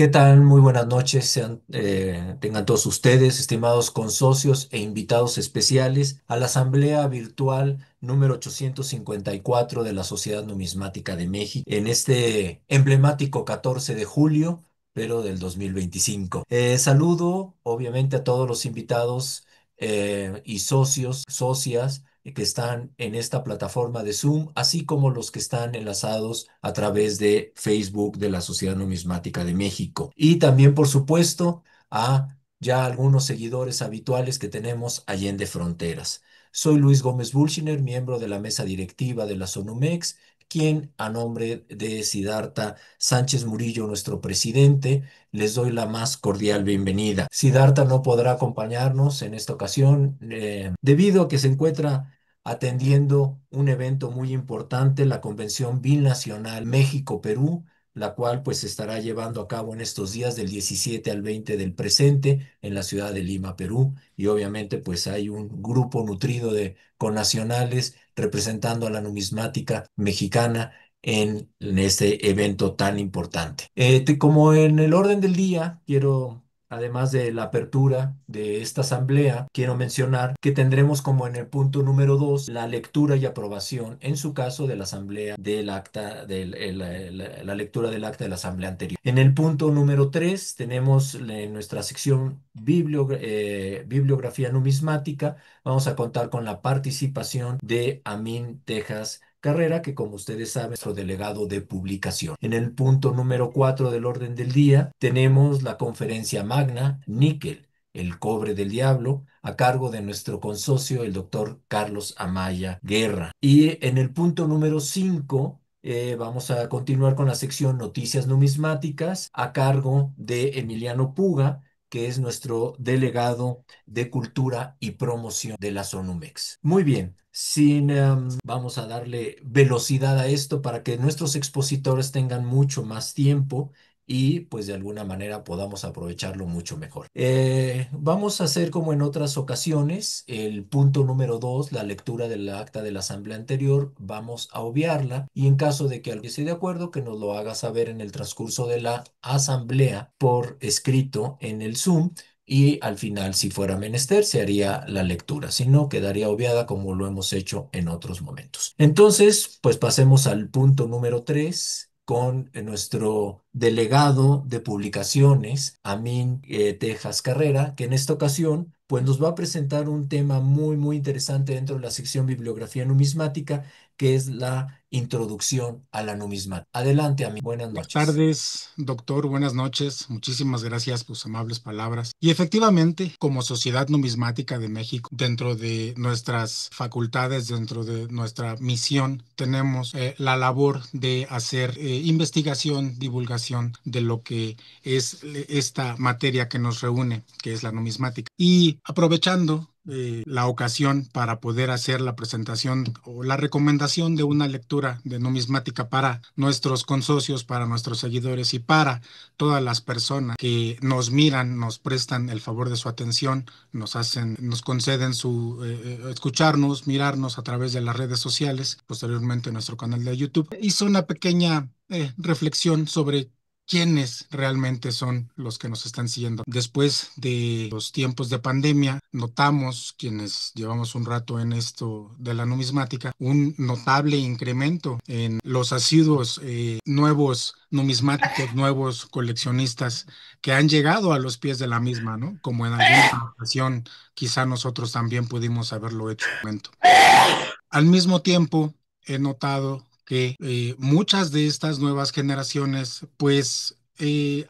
¿Qué tal? Muy buenas noches. Tengan todos ustedes, estimados consocios e invitados especiales, a la Asamblea Virtual número 854 de la Sociedad Numismática de México en este emblemático 14 de julio, pero del 2025. Saludo, obviamente, a todos los invitados y socios, socias que están en esta plataforma de Zoom, así como los que están enlazados a través de Facebook de la Sociedad Numismática de México. Y también, por supuesto, a ya algunos seguidores habituales que tenemos allende fronteras. Soy Luis Gómez Bulshiner, miembro de la mesa directiva de la SONUMEX, quien, a nombre de Siddhartha Sánchez Murillo, nuestro presidente, les doy la más cordial bienvenida. Siddhartha no podrá acompañarnos en esta ocasión debido a que se encuentra atendiendo un evento muy importante, la Convención Binacional México-Perú, la cual pues se estará llevando a cabo en estos días del 17 al 20 del presente en la ciudad de Lima, Perú. Y obviamente pues hay un grupo nutrido de connacionales representando a la numismática mexicana en este evento tan importante. Como en el orden del día, quiero, además de la apertura de esta asamblea, quiero mencionar que tendremos como en el punto número 2 la lectura y aprobación, en su caso, de la asamblea del acta, la lectura del acta de la asamblea anterior. En el punto número 3 tenemos en nuestra sección bibliografía numismática. Vamos a contar con la participación de Amin Tejas Carrera, que como ustedes saben, es nuestro delegado de publicación. En el punto número 4 del orden del día tenemos la conferencia magna Níquel, el cobre del diablo, a cargo de nuestro consocio, el doctor Carlos Amaya Guerra. Y en el punto número 5 vamos a continuar con la sección Noticias Numismáticas a cargo de Emiliano Puga, que es nuestro delegado de Cultura y Promoción de la SONUMEX. Muy bien, vamos a darle velocidad a esto para que nuestros expositores tengan mucho más tiempo y pues de alguna manera podamos aprovecharlo mucho mejor. Vamos a hacer como en otras ocasiones, el punto número 2, la lectura del acta de la asamblea anterior, vamos a obviarla y en caso de que alguien esté de acuerdo, que nos lo haga saber en el transcurso de la asamblea por escrito en el Zoom. Y al final, si fuera menester, se haría la lectura, si no, quedaría obviada como lo hemos hecho en otros momentos. Entonces, pues pasemos al punto número 3 con nuestro delegado de publicaciones, Amin Tejas Carrera, que en esta ocasión pues nos va a presentar un tema muy, muy interesante dentro de la sección Bibliografía Numismática, que es la introducción a la numismática. Adelante, Amin. Buenas Buenas noches. tardes, doctor. Buenas noches. Muchísimas gracias por sus amables palabras. Y efectivamente, como Sociedad Numismática de México, dentro de nuestras facultades, dentro de nuestra misión, tenemos la labor de hacer investigación, divulgación de lo que es esta materia que nos reúne, que es la numismática. Y aprovechando la ocasión para poder hacer la presentación o la recomendación de una lectura de numismática para nuestros consocios, para nuestros seguidores y para todas las personas que nos miran, nos prestan el favor de su atención, nos conceden su escucharnos, mirarnos a través de las redes sociales, posteriormente nuestro canal de YouTube. Hizo una pequeña reflexión sobre quiénes realmente son los que nos están siguiendo. Después de los tiempos de pandemia, notamos, quienes llevamos un rato en esto de la numismática, un notable incremento en los asiduos nuevos numismáticos, nuevos coleccionistas que han llegado a los pies de la misma, ¿no? Como en alguna ocasión, quizá nosotros también pudimos haberlo hecho. Al mismo tiempo, he notado que muchas de estas nuevas generaciones, pues,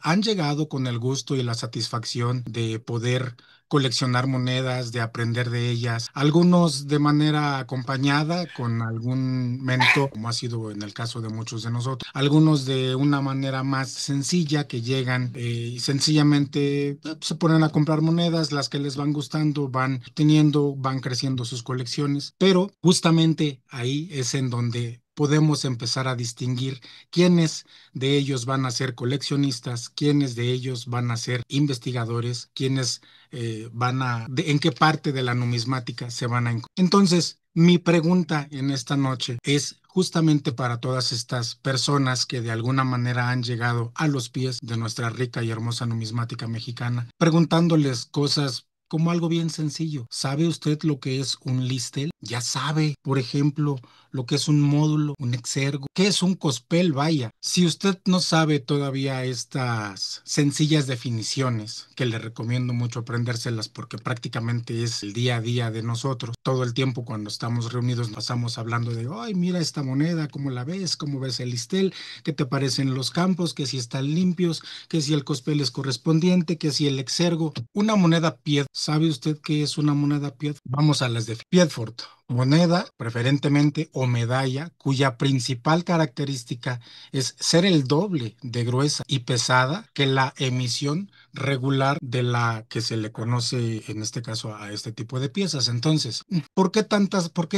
han llegado con el gusto y la satisfacción de poder coleccionar monedas, de aprender de ellas, algunos de manera acompañada con algún mentor, como ha sido en el caso de muchos de nosotros, algunos de una manera más sencilla que llegan y sencillamente se ponen a comprar monedas, las que les van gustando, van teniendo, van creciendo sus colecciones, pero justamente ahí es en donde podemos empezar a distinguir quiénes de ellos van a ser coleccionistas, quiénes de ellos van a ser investigadores, quiénes en qué parte de la numismática se van a encontrar. Entonces, mi pregunta en esta noche es justamente para todas estas personas que de alguna manera han llegado a los pies de nuestra rica y hermosa numismática mexicana, preguntándoles cosas como algo bien sencillo. ¿Sabe usted lo que es un listel? Ya sabe, por ejemplo, lo que es un módulo, un exergo, qué es un cospel, vaya. Si usted no sabe todavía estas sencillas definiciones, que le recomiendo mucho aprendérselas porque prácticamente es el día a día de nosotros, todo el tiempo cuando estamos reunidos pasamos hablando de, ay, mira esta moneda, ¿cómo la ves? ¿Cómo ves el listel? ¿Qué te parecen los campos? Que si están limpios, que si el cospel es correspondiente, que si el exergo. Una moneda pied. ¿Sabe usted qué es una moneda pied? Vamos a las de Piedfort. Moneda, preferentemente, o medalla, cuya principal característica es ser el doble de gruesa y pesada que la emisión regular de la que se le conoce en este caso a este tipo de piezas. Entonces, por qué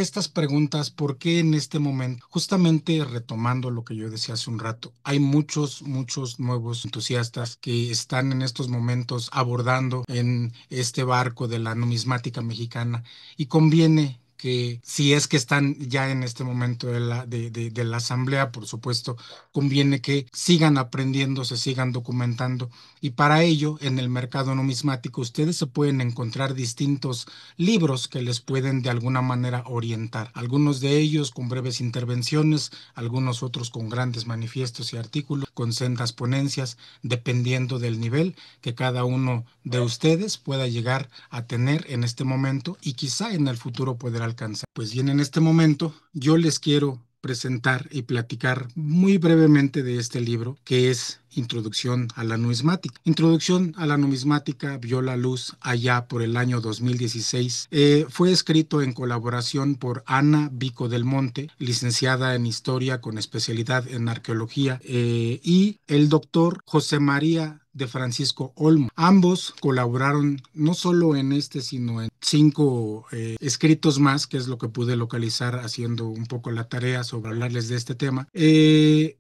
estas preguntas? ¿Por qué en este momento? Justamente retomando lo que yo decía hace un rato, hay muchos nuevos entusiastas que están en estos momentos abordando en este barco de la numismática mexicana y conviene que si es que están ya en este momento de la asamblea, por supuesto, conviene que sigan aprendiendo, se sigan documentando y para ello en el mercado numismático ustedes se pueden encontrar distintos libros que les pueden de alguna manera orientar, algunos de ellos con breves intervenciones, algunos otros con grandes manifiestos y artículos, con sendas ponencias, dependiendo del nivel que cada uno de ustedes pueda llegar a tener en este momento y quizá en el futuro poder alcanzar. Pues bien, en este momento yo les quiero presentar y platicar muy brevemente de este libro que es Introducción a la Numismática. Introducción a la Numismática vio la luz allá por el año 2016. Fue escrito en colaboración por Ana Vico del Monte, licenciada en Historia con especialidad en Arqueología, y el doctor José María de Francisco Olmo. Ambos colaboraron no solo en este, sino en 5 escritos más, que es lo que pude localizar haciendo un poco la tarea sobre hablarles de este tema. Bueno,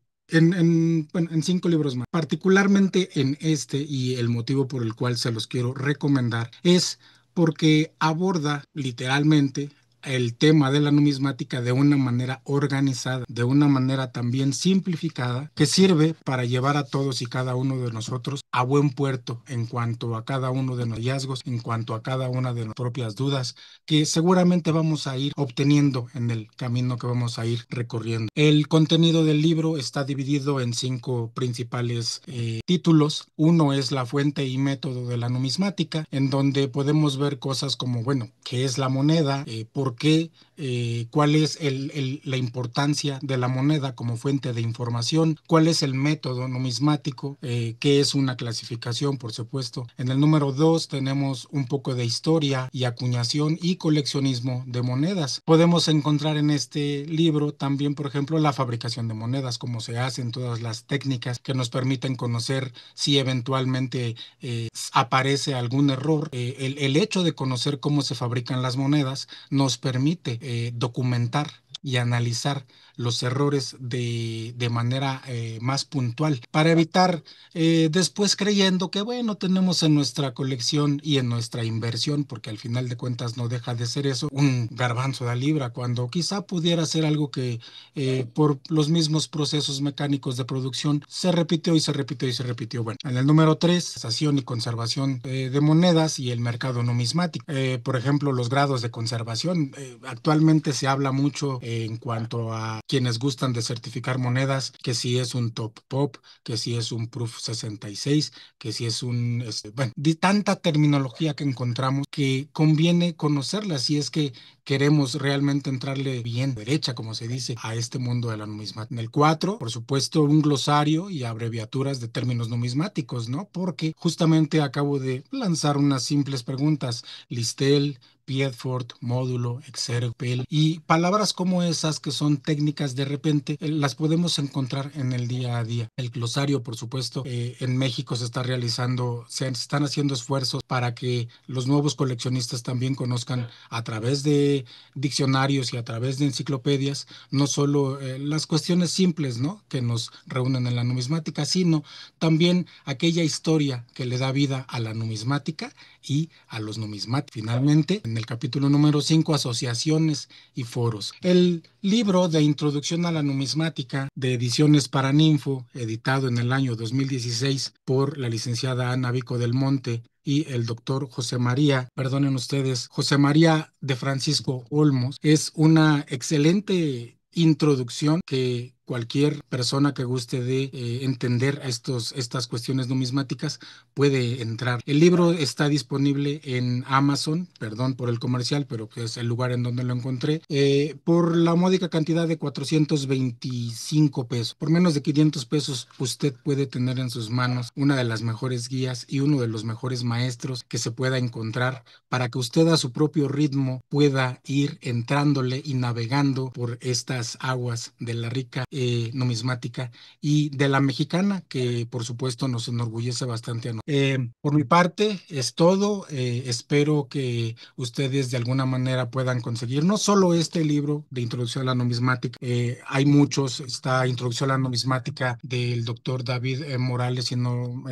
en 5 libros más. Particularmente en este y el motivo por el cual se los quiero recomendar es porque aborda literalmente el tema de la numismática de una manera organizada, de una manera también simplificada, que sirve para llevar a todos y cada uno de nosotros a buen puerto en cuanto a cada uno de los hallazgos, en cuanto a cada una de nuestras propias dudas, que seguramente vamos a ir obteniendo en el camino que vamos a ir recorriendo. El contenido del libro está dividido en 5 principales títulos. Uno es la fuente y método de la numismática, en donde podemos ver cosas como, bueno, ¿qué es la moneda? ¿Por qué? ¿Cuál es la importancia de la moneda como fuente de información? ¿Cuál es el método numismático? ¿Qué es una clasificación, por supuesto? En el número 2 tenemos un poco de historia y acuñación y coleccionismo de monedas. Podemos encontrar en este libro también, por ejemplo, la fabricación de monedas, cómo se hacen, todas las técnicas que nos permiten conocer si eventualmente aparece algún error. El hecho de conocer cómo se fabrican las monedas nos permite documentar y analizar los errores de manera más puntual para evitar después creyendo que, bueno, tenemos en nuestra colección y en nuestra inversión, porque al final de cuentas no deja de ser eso, un garbanzo de libra, cuando quizá pudiera ser algo que por los mismos procesos mecánicos de producción se repitió y se repitió y se repitió. Bueno, en el número 3, sensación y conservación de monedas y el mercado numismático. Por ejemplo, los grados de conservación. Actualmente se habla mucho en cuanto a quienes gustan de certificar monedas, que si es un top pop, que si es un proof 66, que si es bueno, de tanta terminología que encontramos que conviene conocerla si es que queremos realmente entrarle bien derecha, como se dice, a este mundo de la numismática. En el 4, por supuesto, un glosario y abreviaturas de términos numismáticos, ¿no? Porque justamente acabo de lanzar unas simples preguntas. Listel, Piedfort, módulo, exergo, pel y palabras como esas que son técnicas de repente las podemos encontrar en el día a día. El glosario, por supuesto, en México se está realizando, se están haciendo esfuerzos para que los nuevos coleccionistas también conozcan a través de diccionarios y a través de enciclopedias, no solo las cuestiones simples, ¿no? Que nos reúnen en la numismática, sino también aquella historia que le da vida a la numismática y a los numismáticos. Finalmente, en en el capítulo número 5, asociaciones y foros. El libro de Introducción a la Numismática de Ediciones Paraninfo, editado en el año 2016 por la licenciada Ana Vico del Monte y el doctor José María, perdonen ustedes, José María de Francisco Olmos, es una excelente introducción que cualquier persona que guste de entender estas cuestiones numismáticas puede entrar. El libro está disponible en Amazon, perdón por el comercial, pero que es el lugar en donde lo encontré, por la módica cantidad de 425 pesos. Por menos de 500 pesos usted puede tener en sus manos una de las mejores guías y uno de los mejores maestros que se pueda encontrar para que usted a su propio ritmo pueda ir entrándole y navegando por estas aguas de la rica numismática y de la mexicana, que por supuesto nos enorgullece bastante. Por mi parte es todo. Espero que ustedes de alguna manera puedan conseguir no solo este libro de Introducción a la Numismática, hay muchos. Está Introducción a la Numismática del doctor David Morales, si no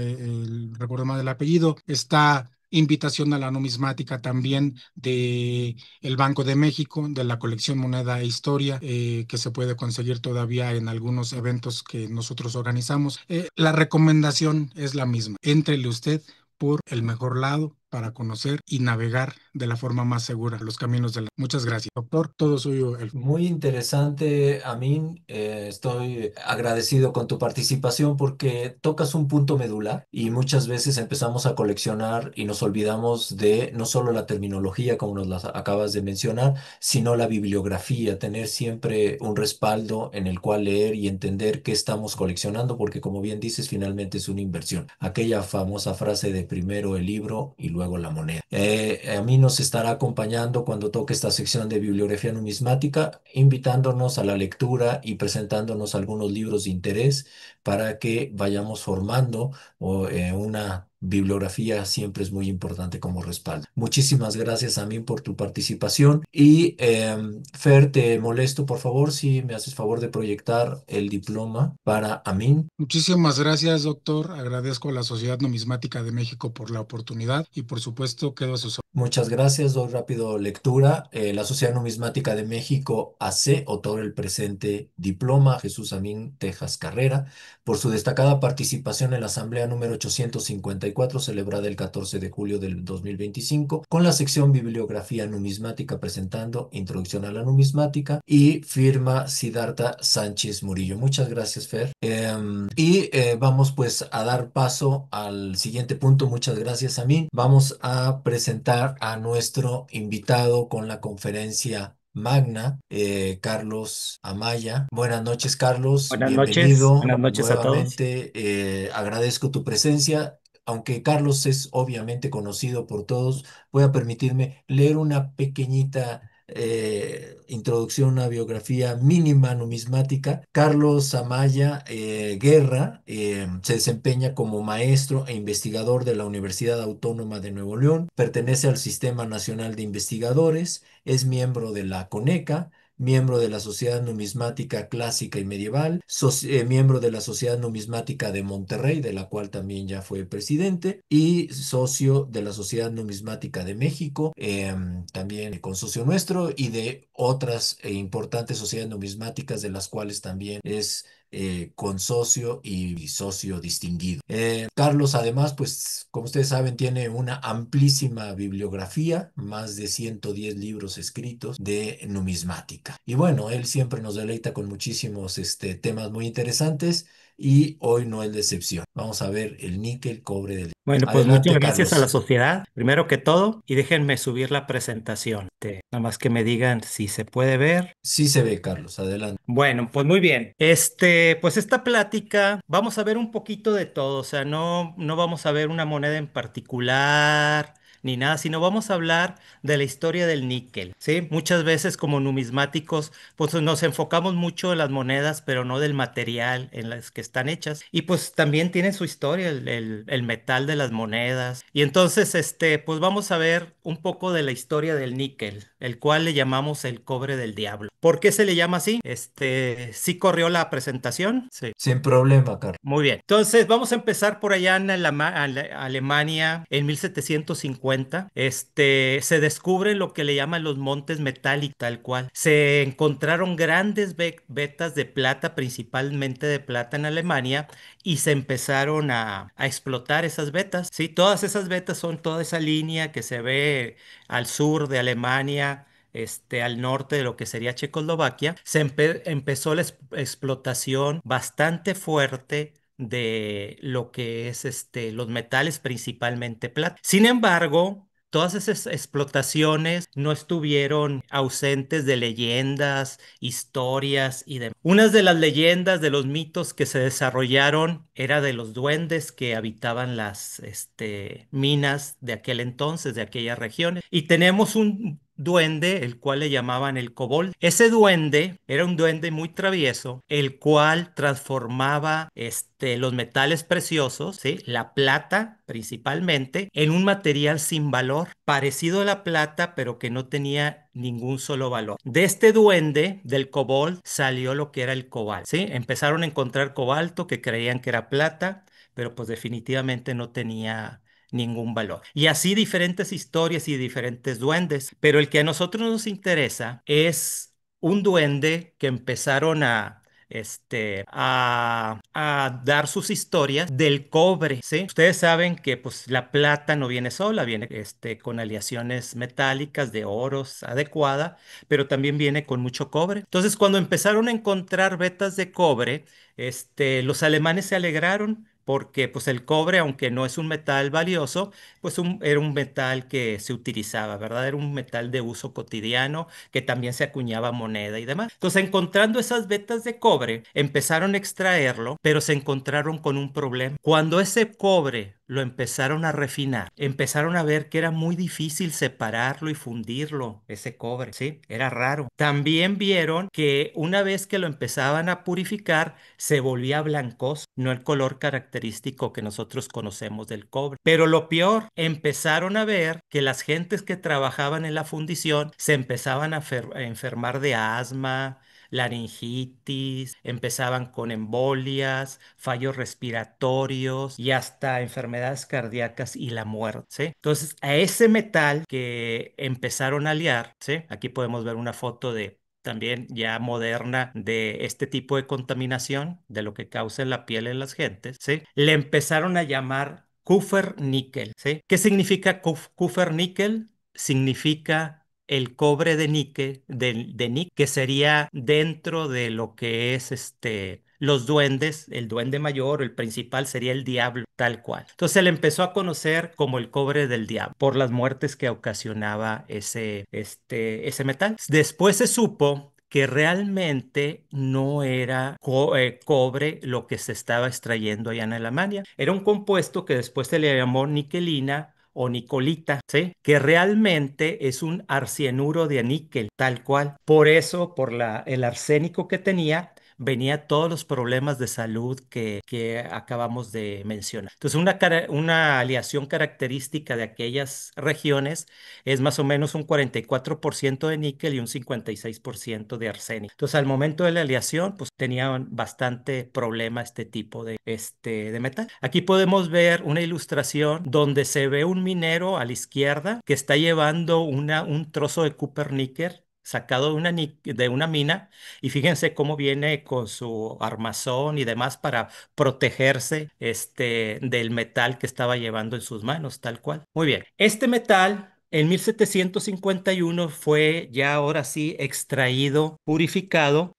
recuerdo mal el apellido. Está Invitación a la Numismática también de el Banco de México, de la colección Moneda e Historia, que se puede conseguir todavía en algunos eventos que nosotros organizamos. La recomendación es la misma. Éntrele usted por el mejor lado para conocer y navegar de la forma más segura los caminos de la... Muchas gracias, doctor. Todo suyo. Muy interesante, Amin. Estoy agradecido con tu participación porque tocas un punto medular y muchas veces empezamos a coleccionar y nos olvidamos de no solo la terminología, como nos la acabas de mencionar, sino la bibliografía, tener siempre un respaldo en el cual leer y entender qué estamos coleccionando, porque como bien dices, finalmente es una inversión. Aquella famosa frase de primero el libro y luego la moneda. A mí nos estará acompañando cuando toque esta sección de bibliografía numismática, invitándonos a la lectura y presentándonos algunos libros de interés para que vayamos formando una bibliografía. Siempre es muy importante como respaldo. Muchísimas gracias a mí por tu participación y Fer, te molesto por favor si me haces favor de proyectar el diploma para Amin. Muchísimas gracias, doctor. Agradezco a la Sociedad Numismática de México por la oportunidad y por supuesto quedo a sus... Muchas gracias, doy rápido lectura. La Sociedad Numismática de México AC otorga el presente diploma a Jesús Amín Tejas Carrera por su destacada participación en la Asamblea número 854 celebrada el 14 de julio del 2025 con la sección Bibliografía Numismática presentando Introducción a la Numismática y firma Siddhartha Sánchez Murillo. Muchas gracias, Fer. Vamos pues a dar paso al siguiente punto. Muchas gracias, Amin. Vamos a presentar a nuestro invitado con la conferencia magna, Carlos Amaya. Buenas noches, Carlos. Bienvenido Buenas noches a todos. nuevamente. Agradezco tu presencia. Aunque Carlos es obviamente conocido por todos, voy a permitirme leer una pequeñita introducción, una biografía mínima numismática. Carlos Amaya Guerra se desempeña como maestro e investigador de la Universidad Autónoma de Nuevo León, pertenece al Sistema Nacional de Investigadores, es miembro de la CONECA, miembro de la Sociedad Numismática Clásica y Medieval, miembro de la Sociedad Numismática de Monterrey, de la cual también ya fue presidente, y socio de la Sociedad Numismática de México, también con socio nuestro, y de otras importantes sociedades numismáticas de las cuales también es consocio y socio distinguido. Carlos, además, pues, como ustedes saben, tiene una amplísima bibliografía, más de 110 libros escritos de numismática. Y bueno, él siempre nos deleita con muchísimos temas muy interesantes y hoy no es la excepción. Vamos a ver el níquel, cobre del... Bueno, pues muchas Adelante, gracias a la Carlos. sociedad, primero que todo, y déjenme subir la presentación. Nada más que me digan si se puede ver. Sí se ve, Carlos, adelante. Bueno, pues muy bien. Pues esta plática, vamos a ver un poquito de todo, o sea, no vamos a ver una moneda en particular ni nada, sino vamos a hablar de la historia del níquel, ¿sí? Muchas veces como numismáticos, pues nos enfocamos mucho en las monedas, pero no del material en las que están hechas. Y pues también tiene su historia el metal de las monedas. Y entonces, pues vamos a ver un poco de la historia del níquel, el cual le llamamos el cobre del diablo. ¿Por qué se le llama así? ¿Sí corrió la presentación? Sí. Sin problema, Carlos. Muy bien. Entonces, vamos a empezar por allá en Alemania en 1750 cuenta, se descubre lo que le llaman los montes metálicos, tal cual. Se encontraron grandes vetas de plata, principalmente de plata en Alemania, y se empezaron a explotar esas vetas. Sí, todas esas vetas son toda esa línea que se ve al sur de Alemania, al norte de lo que sería Checoslovaquia. Empezó la explotación bastante fuerte de lo que es los metales, principalmente plata. Sin embargo, todas esas explotaciones no estuvieron ausentes de leyendas, historias y demás. Unas de las leyendas, de los mitos que se desarrollaron, era de los duendes que habitaban las minas de aquel entonces, de aquellas regiones. Y tenemos un duende, el cual le llamaban el kobold. Ese duende era un duende muy travieso, el cual transformaba los metales preciosos, ¿sí? La plata principalmente, en un material sin valor, parecido a la plata, pero que no tenía ningún solo valor. De este duende, del kobold, salió lo que era el cobalto, ¿sí? Empezaron a encontrar cobalto que creían que era plata, pero pues definitivamente no tenía ningún valor. Y así diferentes historias y diferentes duendes, pero el que a nosotros nos interesa es un duende que empezaron a dar sus historias del cobre, ¿sí? Ustedes saben que pues la plata no viene sola, viene con aleaciones metálicas de oros adecuada, pero también viene con mucho cobre. Entonces, cuando empezaron a encontrar vetas de cobre, los alemanes se alegraron porque pues el cobre, aunque no es un metal valioso, pues era un metal que se utilizaba, ¿verdad? Era un metal de uso cotidiano que también se acuñaba moneda y demás. Entonces, encontrando esas vetas de cobre, empezaron a extraerlo, pero se encontraron con un problema. Cuando ese cobre lo empezaron a refinar, empezaron a ver que era muy difícil separarlo y fundirlo, ese cobre, ¿sí? Era raro. También vieron que una vez que lo empezaban a purificar, se volvía blancoso, no el color característico que nosotros conocemos del cobre. Pero lo peor, empezaron a ver que las gentes que trabajaban en la fundición se empezaban a enfermar de asma, laringitis, empezaban con embolias, fallos respiratorios y hasta enfermedades cardíacas y la muerte, ¿sí? Entonces, a ese metal que empezaron a liar, ¿sí? Aquí podemos ver una foto de también ya moderna de este tipo de contaminación, de lo que causa en la piel en las gentes, ¿sí? Le empezaron a llamar Kupferníquel, ¿sí? ¿Qué significa Kupferníquel? Significa el cobre de níquel, de níquel, que sería dentro de lo que es los duendes, el duende mayor, el principal sería el diablo, tal cual. Entonces se le empezó a conocer como el cobre del diablo por las muertes que ocasionaba ese metal. Después se supo que realmente no era cobre lo que se estaba extrayendo allá en Alemania. Era un compuesto que después se le llamó niquelina o nicolita, ¿sí? Que realmente es un arcianuro de níquel, tal cual. Por eso, el arsénico que tenía, venía todos los problemas de salud que acabamos de mencionar. Entonces, una aleación característica de aquellas regiones es más o menos un 44% de níquel y un 56% de arsénico. Entonces, al momento de la aleación, pues tenían bastante problema este tipo de metal. Aquí podemos ver una ilustración donde se ve un minero a la izquierda que está llevando un trozo de Copper-níquel sacado de una mina, y fíjense cómo viene con su armazón y demás para protegerse del metal que estaba llevando en sus manos, tal cual. Muy bien, este metal en 1751 fue ya ahora sí extraído, purificado,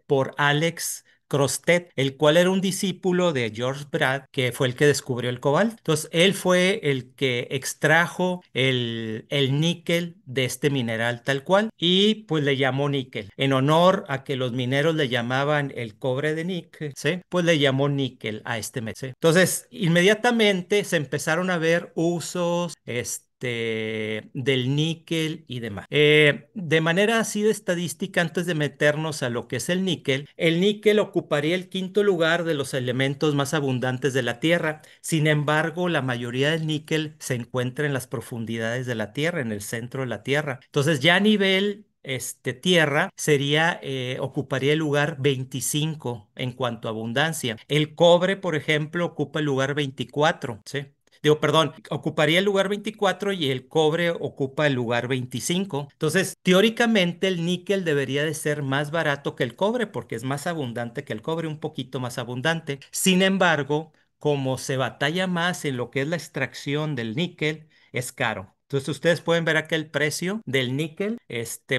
por Alex Crostet, el cual era un discípulo de George Brad, que fue el que descubrió el cobalto. Entonces, él fue el que extrajo el níquel de este mineral tal cual y pues le llamó níquel. En honor a que los mineros le llamaban el cobre de níquel, ¿sí? Pues le llamó níquel a este metal, ¿sí? Entonces, inmediatamente se empezaron a ver usos, del níquel y demás. De manera así de estadística, antes de meternos a lo que es el níquel ocuparía el quinto lugar de los elementos más abundantes de la Tierra. Sin embargo, la mayoría del níquel se encuentra en las profundidades de la Tierra, en el centro de la Tierra. Entonces, ya a nivel tierra ocuparía el lugar 25 en cuanto a abundancia. El cobre, por ejemplo, ocupa el lugar 24, ¿sí? Digo, perdón, ocuparía el lugar 24 y el cobre ocupa el lugar 25. Entonces, teóricamente el níquel debería de ser más barato que el cobre porque es más abundante que el cobre, un poquito más abundante. Sin embargo, como se batalla más en lo que es la extracción del níquel, es caro. Entonces ustedes pueden ver acá el precio del níquel,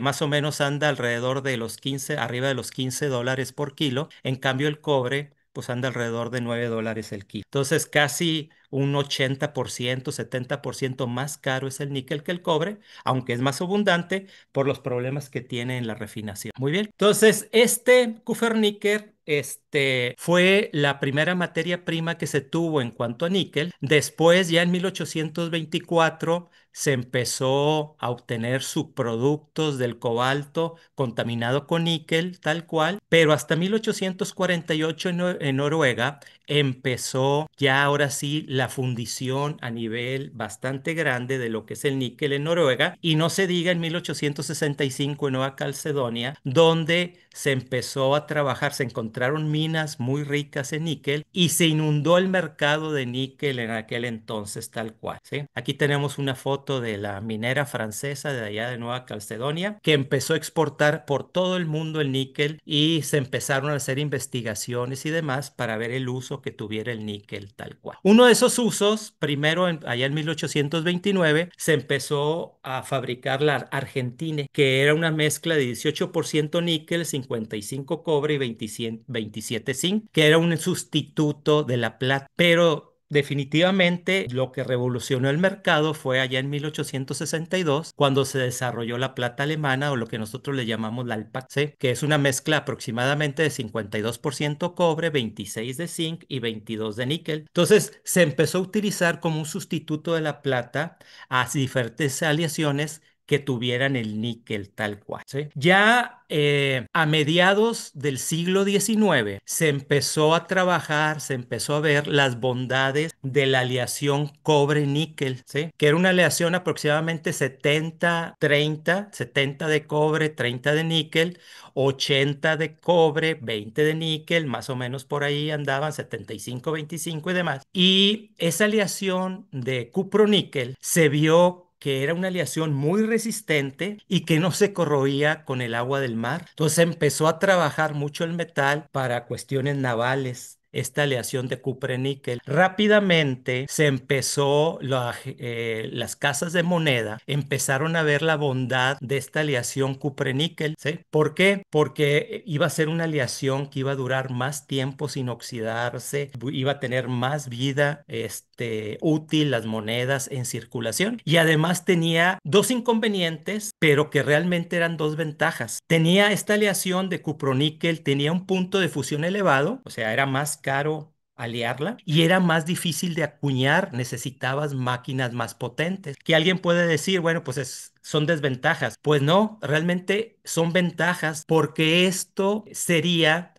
más o menos anda alrededor de los 15, arriba de los $15 por kilo. En cambio el cobre, pues anda alrededor de $9 el kilo. Entonces casi un 80%, 70% más caro es el níquel que el cobre, aunque es más abundante por los problemas que tiene en la refinación. Muy bien. Entonces, Kupferníquel, fue la primera materia prima que se tuvo en cuanto a níquel. Después, ya en 1824, se empezó a obtener subproductos del cobalto contaminado con níquel, tal cual, pero hasta 1848 en Noruega empezó ya ahora sí la fundición a nivel bastante grande de lo que es el níquel en Noruega, y no se diga en 1865 en Nueva Caledonia, donde se empezó a trabajar, se encontraron minas muy ricas en níquel y se inundó el mercado de níquel en aquel entonces tal cual, ¿sí? Aquí tenemos una foto de la minera francesa de allá de Nueva Caledonia que empezó a exportar por todo el mundo el níquel y se empezaron a hacer investigaciones y demás para ver el uso que tuviera el níquel tal cual. Uno de esos usos, primero allá en 1829, se empezó a fabricar la Argentine, que era una mezcla de 18% níquel, 55 cobre y 27 zinc, que era un sustituto de la plata. Pero definitivamente lo que revolucionó el mercado fue allá en 1862, cuando se desarrolló la plata alemana o lo que nosotros le llamamos la Alpaca, ¿sí? Que es una mezcla aproximadamente de 52% cobre, 26 de zinc y 22 de níquel. Entonces se empezó a utilizar como un sustituto de la plata a diferentes aleaciones que tuvieran el níquel tal cual, ¿sí? Ya a mediados del siglo XIX se empezó a trabajar, se empezó a ver las bondades de la aleación cobre-níquel, ¿sí? Que era una aleación aproximadamente 70-30, 70 de cobre, 30 de níquel, 80 de cobre, 20 de níquel, más o menos por ahí andaban 75, 25 y demás. Y esa aleación de cupro-níquel se vio que era una aleación muy resistente y que no se corroía con el agua del mar. Entonces empezó a trabajar mucho el metal para cuestiones navales. Esta aleación de cupre-níquel. Rápidamente se empezó, las casas de moneda empezaron a ver la bondad de esta aleación cupre-níquel, ¿sí? ¿Por qué? Porque iba a ser una aleación que iba a durar más tiempo sin oxidarse, iba a tener más vida, útil las monedas en circulación, y además tenía dos inconvenientes, pero que realmente eran dos ventajas. Tenía esta aleación de cuproníquel, tenía un punto de fusión elevado, o sea, era más caro aliarla y era más difícil de acuñar, necesitabas máquinas más potentes. Que alguien puede decir, bueno, pues son desventajas. Pues no, realmente son ventajas porque esto sería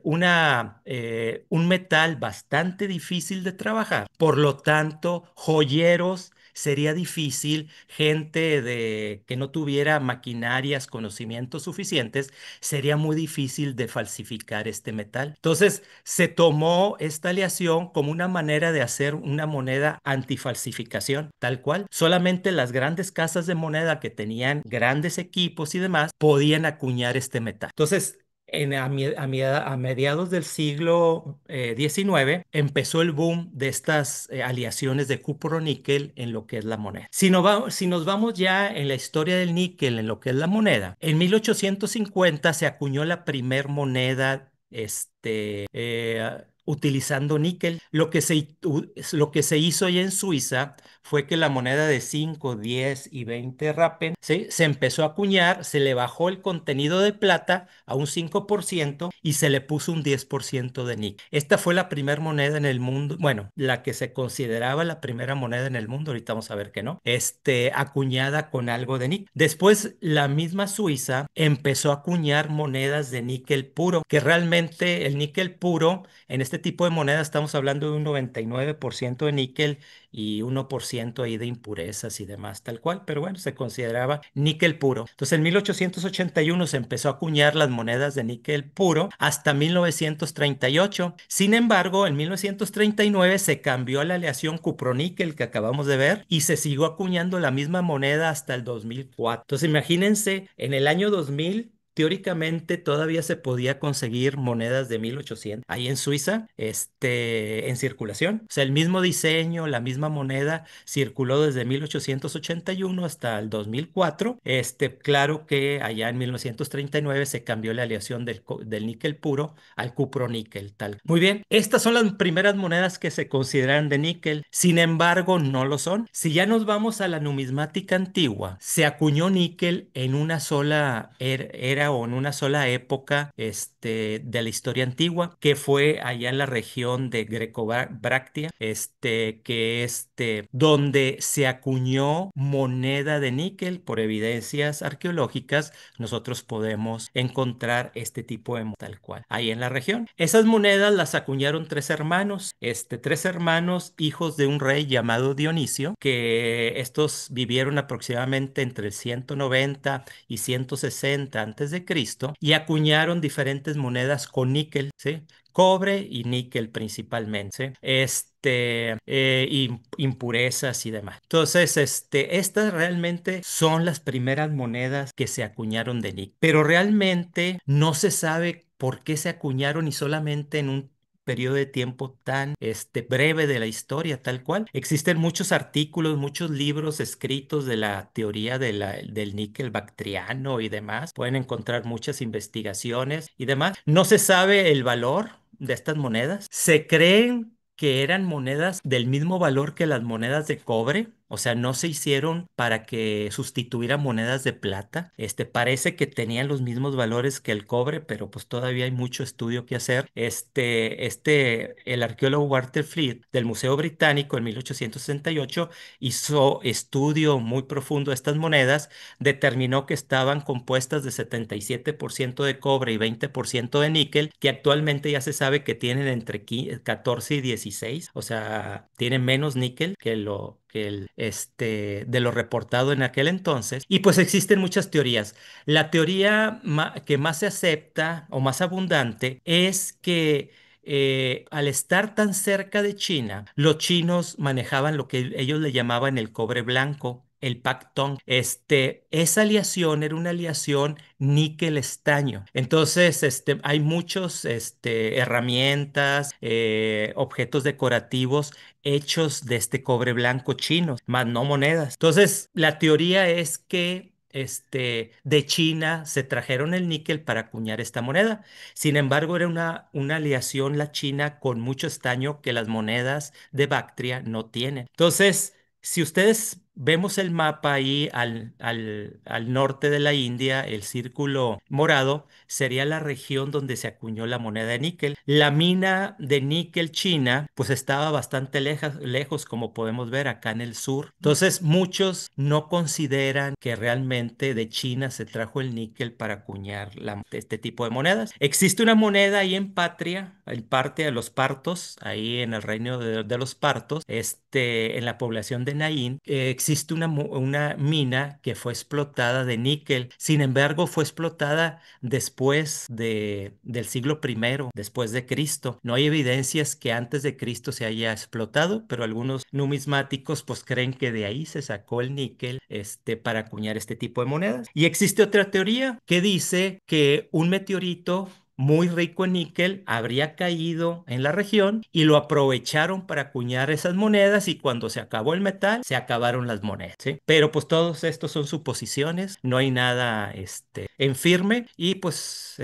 un metal bastante difícil de trabajar. Por lo tanto, joyeros sería difícil, gente que no tuviera maquinarias, conocimientos suficientes, sería muy difícil de falsificar este metal. Entonces, se tomó esta aleación como una manera de hacer una moneda antifalsificación, tal cual. Solamente las grandes casas de moneda que tenían grandes equipos y demás podían acuñar este metal. Entonces, a mediados del siglo XIX empezó el boom de estas aleaciones de cupro-níquel en lo que es la moneda. Si nos vamos ya en la historia del níquel en lo que es la moneda, en 1850 se acuñó la primer moneda utilizando níquel. Lo que se hizo allá en Suiza fue que la moneda de 5, 10 y 20 rapen, ¿sí? Se empezó a acuñar, se le bajó el contenido de plata a un 5% y se le puso un 10% de níquel. Esta fue la primera moneda en el mundo, bueno, la que se consideraba la primera moneda en el mundo, ahorita vamos a ver que no, acuñada con algo de níquel. Después, la misma Suiza empezó a acuñar monedas de níquel puro, que realmente el níquel puro, en este este tipo de moneda estamos hablando de un 99% de níquel y 1% ahí de impurezas y demás, tal cual, pero bueno, se consideraba níquel puro. Entonces, en 1881 se empezó a acuñar las monedas de níquel puro hasta 1938. Sin embargo, en 1939 se cambió a la aleación cuproníquel que acabamos de ver y se siguió acuñando la misma moneda hasta el 2004. Entonces, imagínense, en el año 2000 teóricamente todavía se podía conseguir monedas de 1800 ahí en Suiza, en circulación. O sea, el mismo diseño, la misma moneda circuló desde 1881 hasta el 2004. Claro que allá en 1939 se cambió la aleación del níquel puro al cuproníquel, tal. Muy bien, estas son las primeras monedas que se consideran de níquel. Sin embargo, no lo son. Si ya nos vamos a la numismática antigua, se acuñó níquel en una sola era o en una sola época de la historia antigua, que fue allá en la región de Grecobractia, donde se acuñó moneda de níquel. Por evidencias arqueológicas, nosotros podemos encontrar este tipo de moneda tal cual ahí en la región. Esas monedas las acuñaron tres hermanos hijos de un rey llamado Dionisio, que estos vivieron aproximadamente entre el 190 y 160 antes de Cristo y acuñaron diferentes monedas con níquel, ¿sí? Cobre y níquel principalmente, ¿sí? Impurezas y demás. Entonces, estas realmente son las primeras monedas que se acuñaron de níquel, pero realmente no se sabe por qué se acuñaron y solamente en un periodo de tiempo tan breve de la historia, tal cual. Existen muchos artículos, muchos libros escritos de la teoría del níquel bactriano y demás. Pueden encontrar muchas investigaciones y demás. No se sabe el valor de estas monedas. Se creen que eran monedas del mismo valor que las monedas de cobre, o sea, no se hicieron para que sustituyeran monedas de plata. Parece que tenían los mismos valores que el cobre, pero pues todavía hay mucho estudio que hacer. El arqueólogo Walter Fleet del Museo Británico en 1868 hizo estudio muy profundo de estas monedas, determinó que estaban compuestas de 77% de cobre y 20% de níquel, que actualmente ya se sabe que tienen entre 14 y 16, o sea, tienen menos níquel de lo reportado en aquel entonces. Y pues existen muchas teorías. La teoría que más se acepta o más abundante es que al estar tan cerca de China, los chinos manejaban lo que ellos le llamaban el cobre blanco, el Pactón. Esa aleación era una aleación níquel-estaño. Entonces, hay muchos, herramientas, objetos decorativos hechos de este cobre blanco chino, más no monedas. Entonces, la teoría es que de China se trajeron el níquel para acuñar esta moneda. Sin embargo, era una aleación la China con mucho estaño que las monedas de Bactria no tienen. Entonces, si ustedes vemos el mapa ahí al norte de la India, el círculo morado sería la región donde se acuñó la moneda de níquel. La mina de níquel china pues estaba bastante lejos, como podemos ver acá en el sur. Entonces muchos no consideran que realmente de China se trajo el níquel para acuñar este tipo de monedas. Existe una moneda ahí en Patria, en parte de los Partos, ahí en el reino de los Partos, en la población de Naín, existe una mina que fue explotada de níquel. Sin embargo, fue explotada después del siglo I, después de Cristo. No hay evidencias que antes de Cristo se haya explotado, pero algunos numismáticos pues creen que de ahí se sacó el níquel para acuñar este tipo de monedas. Y existe otra teoría que dice que un meteorito muy rico en níquel habría caído en la región y lo aprovecharon para acuñar esas monedas y cuando se acabó el metal, se acabaron las monedas, ¿sí? Pero pues todos estos son suposiciones, no hay nada en firme y pues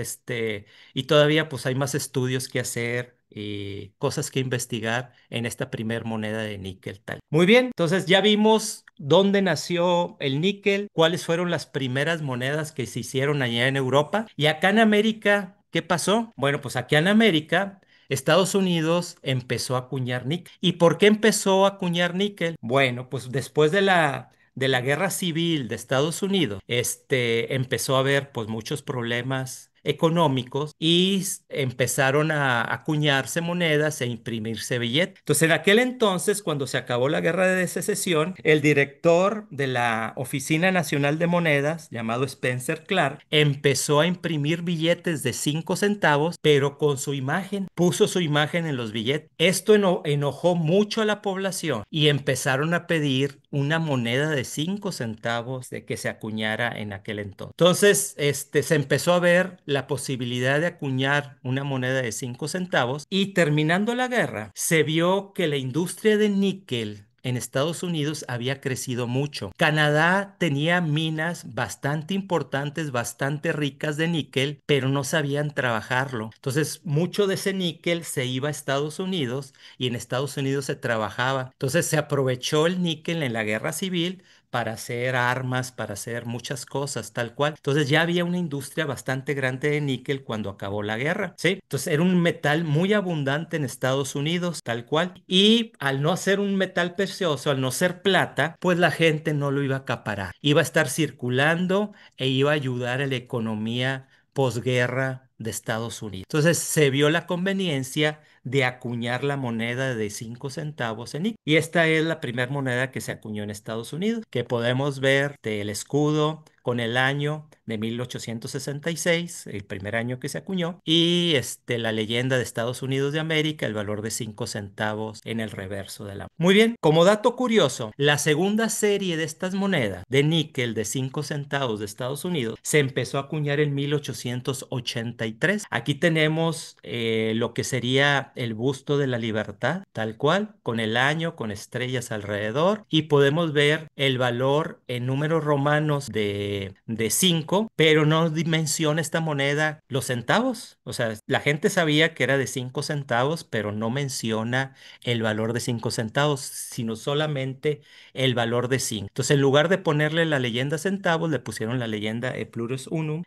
y todavía pues hay más estudios que hacer y cosas que investigar en esta primer moneda de níquel tal. Muy bien, entonces ya vimos dónde nació el níquel, cuáles fueron las primeras monedas que se hicieron allá en Europa y acá en América. ¿Qué pasó? Bueno, pues aquí en América, Estados Unidos empezó a acuñar níquel. ¿Y por qué empezó a acuñar níquel? Bueno, pues después de la guerra civil de Estados Unidos, empezó a haber pues muchos problemas económicos y empezaron a acuñarse monedas e imprimirse billetes. Entonces, en aquel entonces, cuando se acabó la Guerra de Secesión, el director de la Oficina Nacional de Monedas, llamado Spencer Clark, empezó a imprimir billetes de 5 centavos, pero con su imagen. Puso su imagen en los billetes. Esto enojó mucho a la población y empezaron a pedir una moneda de 5 centavos de que se acuñara en aquel entonces. Entonces, se empezó a ver la posibilidad de acuñar una moneda de 5 centavos y terminando la guerra, se vio que la industria de níquel en Estados Unidos había crecido mucho. Canadá tenía minas bastante importantes, bastante ricas de níquel, pero no sabían trabajarlo. Entonces, mucho de ese níquel se iba a Estados Unidos y en Estados Unidos se trabajaba. Entonces, se aprovechó el níquel en la guerra civil para hacer armas, para hacer muchas cosas, tal cual. Entonces ya había una industria bastante grande de níquel cuando acabó la guerra, ¿sí? Entonces era un metal muy abundante en Estados Unidos, tal cual. Y al no ser un metal precioso, al no ser plata, pues la gente no lo iba a acaparar. Iba a estar circulando e iba a ayudar a la economía posguerra de Estados Unidos. Entonces se vio la conveniencia de acuñar la moneda de 5 centavos en níquel. Y esta es la primera moneda que se acuñó en Estados Unidos, que podemos ver del escudo con el año de 1866, el primer año que se acuñó, y la leyenda de Estados Unidos de América, el valor de 5 centavos en el reverso de la. Muy bien, como dato curioso, la segunda serie de estas monedas de níquel de 5 centavos de Estados Unidos se empezó a acuñar en 1883. Aquí tenemos lo que sería el busto de la libertad, tal cual, con el año, con estrellas alrededor, y podemos ver el valor en números romanos de 5, pero no menciona esta moneda los centavos. O sea, la gente sabía que era de 5 centavos, pero no menciona el valor de 5 centavos, sino solamente el valor de 5. Entonces, en lugar de ponerle la leyenda centavos, le pusieron la leyenda E pluribus unum,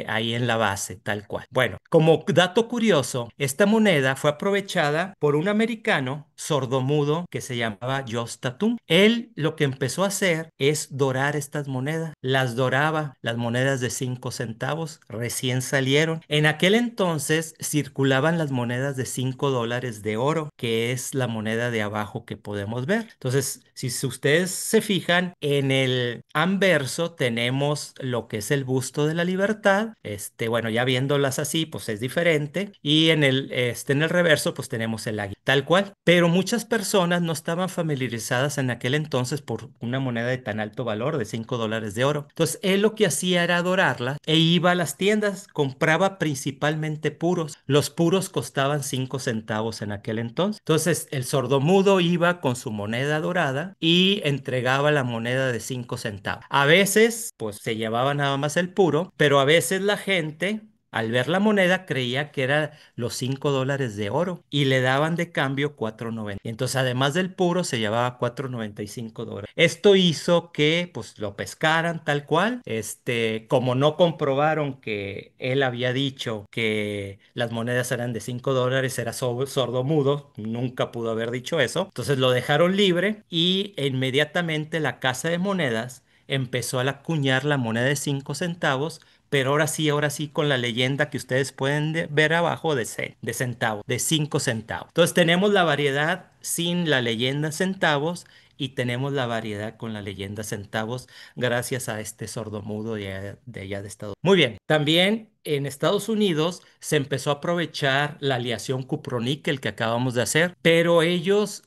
ahí en la base, tal cual. Bueno, como dato curioso, esta moneda fue aprovechada por un americano sordomudo que se llamaba Jos Tatum. Él lo que empezó a hacer es dorar estas monedas. Las doraba, las monedas de 5 centavos recién salieron. En aquel entonces circulaban las monedas de $5 de oro, que es la moneda de abajo que podemos ver. Entonces, si ustedes se fijan, en el anverso tenemos lo que es el busto de la libertad. Bueno, ya viéndolas así, pues es diferente. Y en el reverso, pues tenemos el águila, tal cual. Pero muchas personas no estaban familiarizadas en aquel entonces por una moneda de tan alto valor, de $5 de oro. Entonces, él lo que hacía era adorarla e iba a las tiendas, compraba principalmente puros. Los puros costaban 5 centavos en aquel entonces. Entonces, el sordomudo iba con su moneda dorada y entregaba la moneda de 5 centavos. A veces, pues se llevaba nada más el puro, pero a veces la gente, al ver la moneda, creía que eran los $5 de oro y le daban de cambio 4.90. Entonces, además del puro, se llevaba $4.95. Esto hizo que pues lo pescaran tal cual. Como no comprobaron que él había dicho que las monedas eran de $5, era sordo mudo, nunca pudo haber dicho eso. Entonces lo dejaron libre y inmediatamente la casa de monedas empezó a acuñar la moneda de 5 centavos, pero ahora sí con la leyenda que ustedes pueden ver abajo de centavos, de 5 centavos. Entonces tenemos la variedad sin la leyenda centavos y tenemos la variedad con la leyenda centavos gracias a este sordomudo de allá de Estados Unidos. Muy bien, también en Estados Unidos se empezó a aprovechar la aleación cuproníquel que acabamos de hacer, pero ellos,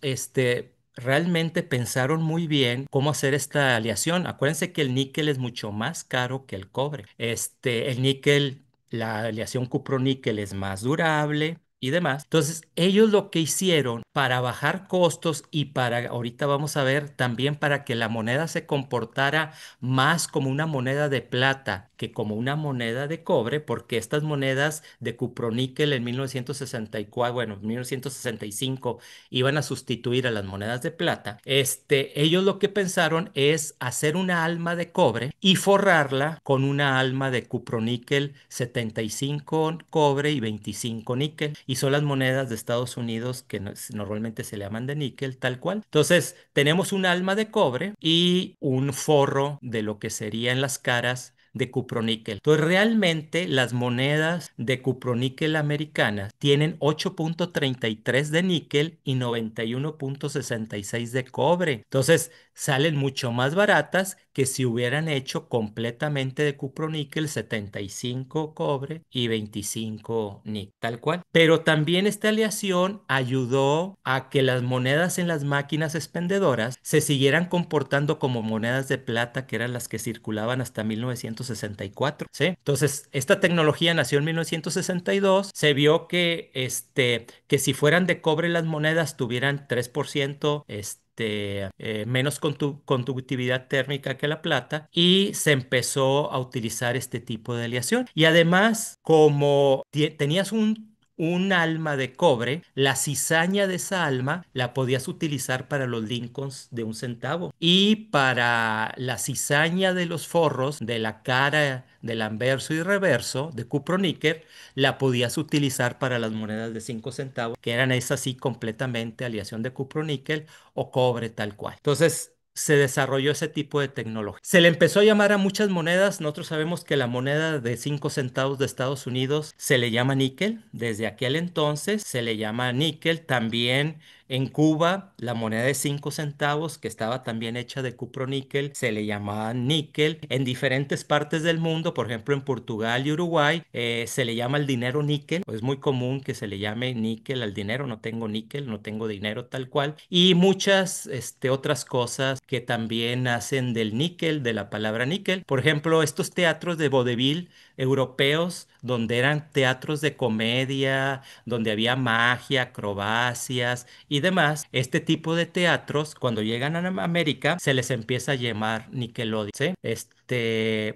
realmente pensaron muy bien cómo hacer esta aleación. Acuérdense que el níquel es mucho más caro que el cobre. El níquel, la aleación cuproníquel es más durable y demás. Entonces, ellos lo que hicieron para bajar costos y ahorita vamos a ver, también para que la moneda se comportara más como una moneda de plata que como una moneda de cobre, porque estas monedas de cuproníquel en 1964, bueno, 1965 iban a sustituir a las monedas de plata. Ellos lo que pensaron es hacer una alma de cobre y forrarla con una alma de cuproníquel, 75 cobre y 25 níquel. Y son las monedas de Estados Unidos que normalmente se le llaman de níquel, tal cual. Entonces, tenemos un alma de cobre y un forro de lo que serían las caras de cuproníquel. Entonces, realmente las monedas de cuproníquel americanas tienen 8.33 de níquel y 91.66 de cobre. Entonces, salen mucho más baratas que si hubieran hecho completamente de cuproníquel, 75 cobre y 25 níquel, tal cual. Pero también esta aleación ayudó a que las monedas en las máquinas expendedoras se siguieran comportando como monedas de plata, que eran las que circulaban hasta 1964, ¿sí? Entonces, esta tecnología nació en 1962. Se vio que si fueran de cobre las monedas tuvieran 3%, menos conductividad térmica que la plata, y se empezó a utilizar este tipo de aleación. Y además, como tenías un alma de cobre, la cizaña de esa alma la podías utilizar para los Lincolns de 1 centavo, y para la cizaña de los forros de la cara del anverso y reverso de cuproníquel la podías utilizar para las monedas de 5 centavos, que eran esas sí completamente aleación de cuproníquel o cobre tal cual. Entonces, se desarrolló ese tipo de tecnología. Se le empezó a llamar a muchas monedas. Nosotros sabemos que la moneda de 5 centavos de Estados Unidos se le llama níquel. Desde aquel entonces se le llama níquel. También en Cuba, la moneda de 5 centavos, que estaba también hecha de cuproníquel, se le llamaba níquel. En diferentes partes del mundo, por ejemplo en Portugal y Uruguay, se le llama el dinero níquel. Es muy común que se le llame níquel al dinero. No tengo níquel, no tengo dinero tal cual. Y muchas otras cosas que también hacen del níquel, de la palabra níquel. Por ejemplo, estos teatros de vodevil europeos, donde eran teatros de comedia, donde había magia, acrobacias y demás. Este tipo de teatros, cuando llegan a América, se les empieza a llamar Nickelodeon, ¿sí?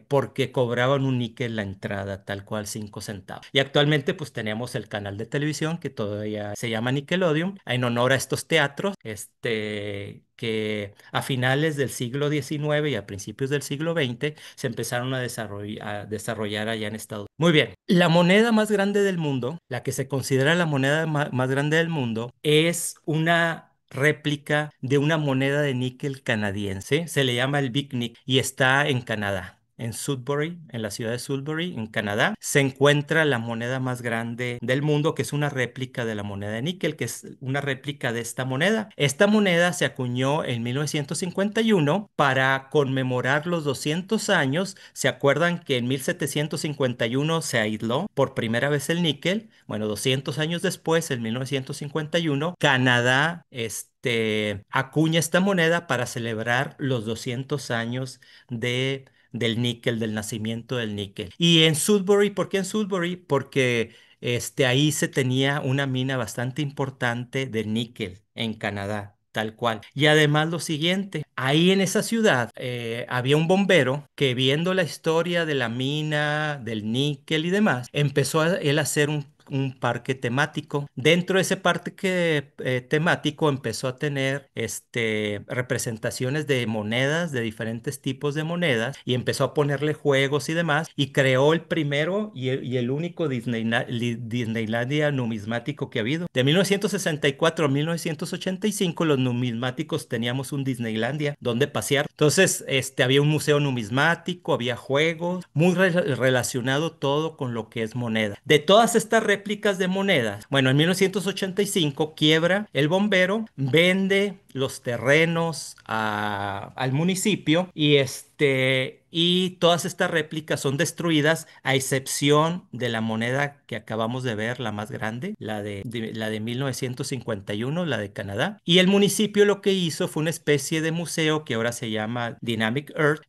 Porque cobraban un níquel la entrada, tal cual 5 centavos. Y actualmente pues tenemos el canal de televisión que todavía se llama Nickelodeon, en honor a estos teatros, que a finales del siglo XIX y a principios del siglo XX se empezaron a desarrollar allá en Estados Unidos. Muy bien, la moneda más grande del mundo, la que se considera la moneda más grande del mundo, es una réplica de una moneda de níquel canadiense. Se le llama el Big Nickel y está en Canadá. En Sudbury, en la ciudad de Sudbury, en Canadá, se encuentra la moneda más grande del mundo, que es una réplica de la moneda de níquel, que es una réplica de esta moneda. Esta moneda se acuñó en 1951 para conmemorar los 200 años. ¿Se acuerdan que en 1751 se aisló por primera vez el níquel? Bueno, 200 años después, en 1951, Canadá, acuña esta moneda para celebrar los 200 años del níquel, del nacimiento del níquel. Y en Sudbury, ¿por qué en Sudbury? Porque ahí se tenía una mina bastante importante de níquel en Canadá. Tal cual. Y además lo siguiente, ahí en esa ciudad había un bombero que, viendo la historia de la mina, del níquel y demás, empezó él a hacer un parque temático. Dentro de ese parque temático empezó a tener representaciones de monedas, de diferentes tipos de monedas, y empezó a ponerle juegos y demás, y creó el primero y el único Disneylandia numismático que ha habido. De 1964 a 1985 los numismáticos teníamos un Disneylandia donde pasear. Entonces, había un museo numismático, había juegos, muy relacionado todo con lo que es moneda. De todas estas réplicas de monedas, bueno, en 1985 quiebra el bombero, vende los terrenos al municipio, y todas estas réplicas son destruidas, a excepción de la moneda que acabamos de ver, la más grande, la de 1951, la de Canadá. Y el municipio lo que hizo fue una especie de museo que ahora se llama Dynamic Earth,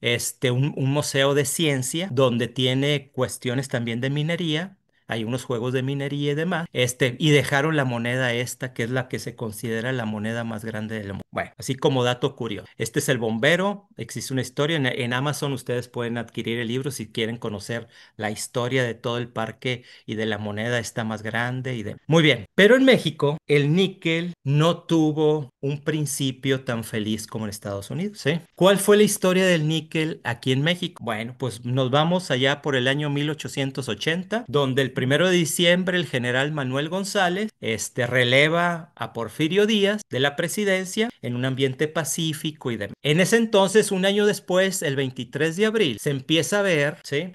un museo de ciencia donde tiene cuestiones también de minería. Hay unos juegos de minería y demás. Y dejaron la moneda esta, que es la que se considera la moneda más grande del mundo. Bueno, así como dato curioso. Este es el bombero. Existe una historia. En Amazon ustedes pueden adquirir el libro si quieren conocer la historia de todo el parque y de la moneda esta más grande. Muy bien. Pero en México, el níquel no tuvo un principio tan feliz como en Estados Unidos, ¿sí? ¿Cuál fue la historia del níquel aquí en México? Bueno, pues nos vamos allá por el año 1880, donde el primero de diciembre el general Manuel González releva a Porfirio Díaz de la presidencia en un ambiente pacífico y demás. En ese entonces, un año después, el 23 de abril, se empieza a ver, ¿sí?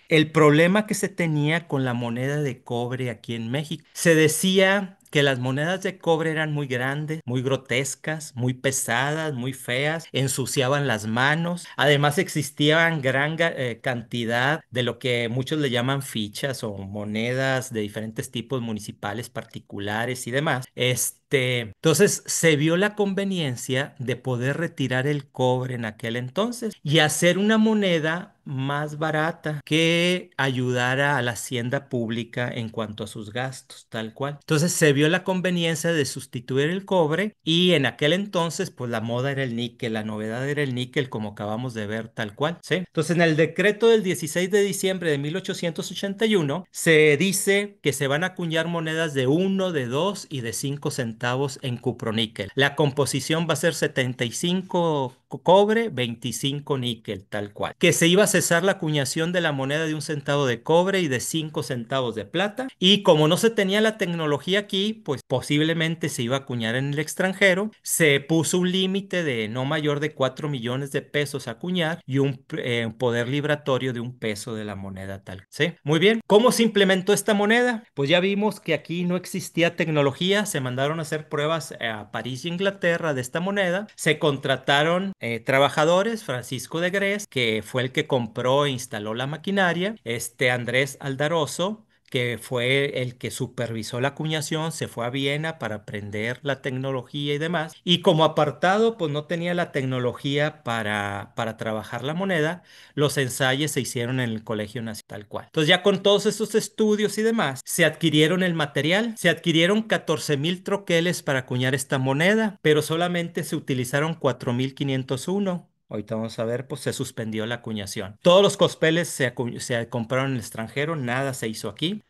El problema que se tenía con la moneda de cobre aquí en México. Se decía que las monedas de cobre eran muy grandes, muy grotescas, muy pesadas, muy feas, ensuciaban las manos. Además existían cantidad de lo que muchos le llaman fichas o monedas de diferentes tipos municipales, particulares y demás. Entonces se vio la conveniencia de poder retirar el cobre en aquel entonces y hacer una moneda más barata que ayudara a la hacienda pública en cuanto a sus gastos, tal cual. Entonces se vio la conveniencia de sustituir el cobre y en aquel entonces pues la moda era el níquel, la novedad era el níquel como acabamos de ver tal cual, ¿sí? Entonces en el decreto del 16 de diciembre de 1881 se dice que se van a acuñar monedas de 1, de 2 y de 5 centavos en cuproníquel. La composición va a ser 75 cobre, 25 níquel, tal cual. Que se iba a cesar la acuñación de la moneda de 1 centavo de cobre y de 5 centavos de plata. Y como no se tenía la tecnología aquí, pues posiblemente se iba a acuñar en el extranjero. Se puso un límite de no mayor de 4 millones de pesos a acuñar y un poder libratorio de 1 peso de la moneda tal. ¿Sí? Muy bien. ¿Cómo se implementó esta moneda? Pues ya vimos que aquí no existía tecnología. Se mandaron a hacer pruebas a París y Inglaterra de esta moneda. Se contrataron trabajadores, Francisco de Gres, que fue el que compró e instaló la maquinaria, Andrés Aldaroso, que fue el que supervisó la acuñación, se fue a Viena para aprender la tecnología y demás. Y como apartado, pues no tenía la tecnología para trabajar la moneda, los ensayos se hicieron en el Colegio Nacional, tal cual. Entonces ya con todos estos estudios y demás, se adquirieron el material, se adquirieron 14,000 troqueles para acuñar esta moneda, pero solamente se utilizaron 4,501. Ahorita vamos a ver, pues se suspendió la acuñación. Todos los cospeles se compraron en el extranjero, nada se hizo aquí.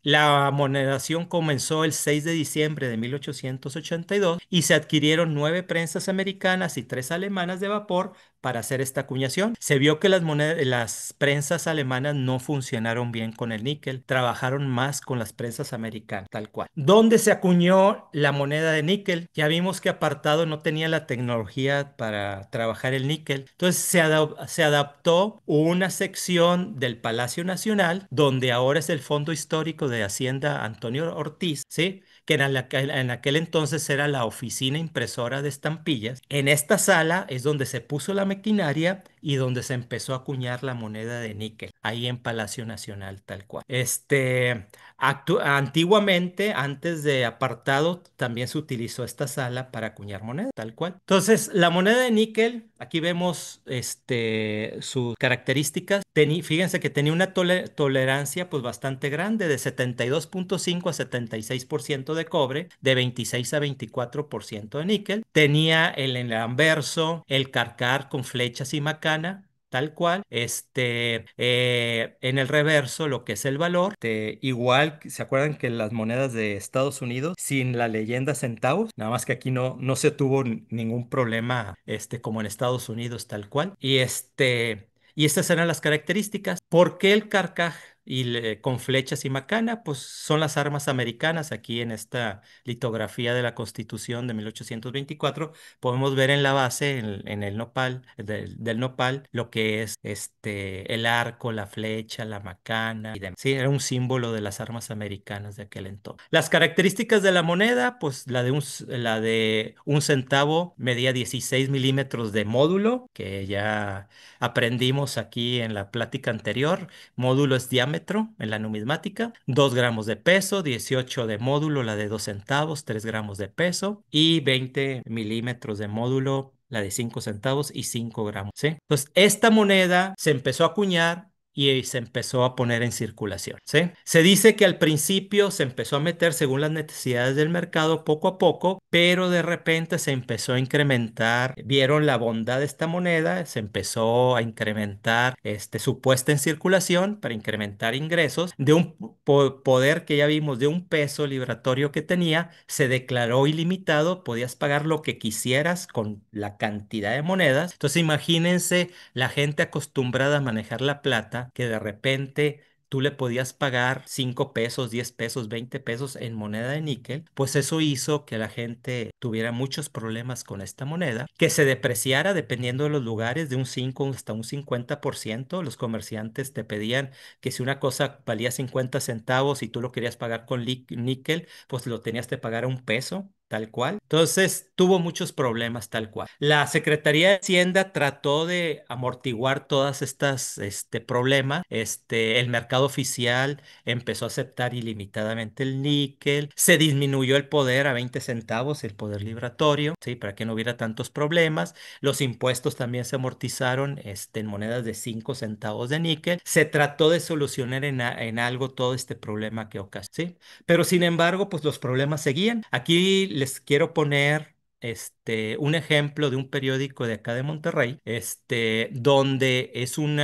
La monedación comenzó el 6 de diciembre de 1882 y se adquirieron 9 prensas americanas y 3 alemanas de vapor para hacer esta acuñación. Se vio que las prensas alemanas no funcionaron bien con el níquel, trabajaron más con las prensas americanas, tal cual. ¿Dónde se acuñó la moneda de níquel? Ya vimos que Apartado no tenía la tecnología para trabajar el níquel, entonces se adaptó una sección del Palacio Nacional, donde ahora es el Fondo Histórico de Hacienda Antonio Ortiz, ¿sí? Que en aquel entonces era la oficina impresora de estampillas. En esta sala es donde se puso la maquinaria y donde se empezó a acuñar la moneda de níquel, ahí en Palacio Nacional, tal cual. Antiguamente, antes de Apartado, también se utilizó esta sala para acuñar moneda, tal cual. Entonces, la moneda de níquel, aquí vemos sus características. Fíjense que tenía una tolerancia pues bastante grande, de 72,5 a 76% de cobre, de 26 a 24% de níquel. Tenía en el anverso el carcar con flechas y macana, tal cual. En el reverso, lo que es el valor, igual, ¿se acuerdan que las monedas de Estados Unidos, sin la leyenda centavos? Nada más que aquí no se tuvo ningún problema, como en Estados Unidos, tal cual. Y estas eran las características. ¿Por qué el carcaj con flechas y macana? Pues son las armas americanas. Aquí en esta litografía de la Constitución de 1824 podemos ver en la base, en el nopal, del nopal, lo que es el arco, la flecha, la macana y demás. Sí, era un símbolo de las armas americanas de aquel entonces. Las características de la moneda, pues la de 1 centavo medía 16 milímetros de módulo, que ya aprendimos aquí en la plática anterior. Módulo es diámetro en la numismática. 2 gramos de peso, 18 de módulo, la de 2 centavos, 3 gramos de peso y 20 milímetros de módulo, la de 5 centavos y 5 gramos, ¿sí? Entonces, esta moneda se empezó a acuñar y se empezó a poner en circulación, ¿sí? Se dice que al principio se empezó a meter según las necesidades del mercado poco a poco, pero de repente se empezó a incrementar, vieron la bondad de esta moneda, se empezó a incrementar su puesta en circulación para incrementar ingresos de un poder que ya vimos de 1 peso libratorio que tenía, se declaró ilimitado, podías pagar lo que quisieras con la cantidad de monedas. Entonces imagínense la gente acostumbrada a manejar la plata moneda que de repente tú le podías pagar 5 pesos, 10 pesos, 20 pesos en moneda de níquel, pues eso hizo que la gente tuviera muchos problemas con esta moneda, que se depreciara dependiendo de los lugares de un 5 hasta un 50%. Los comerciantes te pedían que si una cosa valía 50 centavos y tú lo querías pagar con níquel, pues lo tenías que pagar a un peso. Tal cual. Entonces tuvo muchos problemas tal cual. La Secretaría de Hacienda trató de amortiguar todas estas problemas. El mercado oficial empezó a aceptar ilimitadamente el níquel. Se disminuyó el poder a 20 centavos, el poder libratorio, ¿sí? Para que no hubiera tantos problemas. Los impuestos también se amortizaron en monedas de 5 centavos de níquel. Se trató de solucionar en algo todo este problema que ocasionó, ¿sí? Pero sin embargo, pues los problemas seguían. Aquí les quiero poner un ejemplo de un periódico de acá de Monterrey, donde es un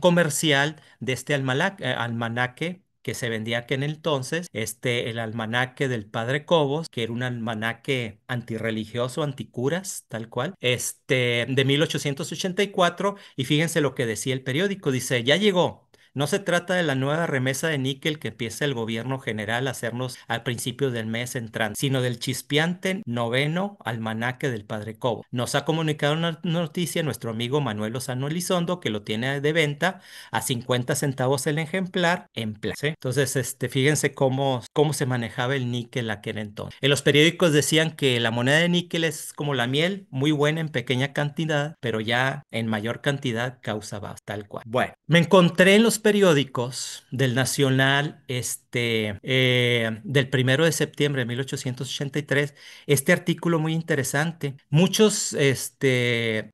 comercial de este almanaque que se vendía aquel entonces, el almanaque del Padre Cobos, que era un almanaque antirreligioso, anticuras, tal cual, de 1884, y fíjense lo que decía el periódico, dice, ya llegó. No se trata de la nueva remesa de níquel que empieza el gobierno general a hacernos al principio del mes entrante, sino del chispeante noveno almanaque del Padre Cobo. Nos ha comunicado una noticia nuestro amigo Manuel Lozano Elizondo, que lo tiene de venta a 50 centavos el ejemplar en plaza. ¿Sí? Entonces, fíjense cómo se manejaba el níquel aquel entonces. En los periódicos decían que la moneda de níquel es como la miel, muy buena en pequeña cantidad, pero ya en mayor cantidad causa basto, tal cual. Bueno, me encontré en los periódicos del Nacional, del 1 de septiembre de 1883, este artículo muy interesante. Muchos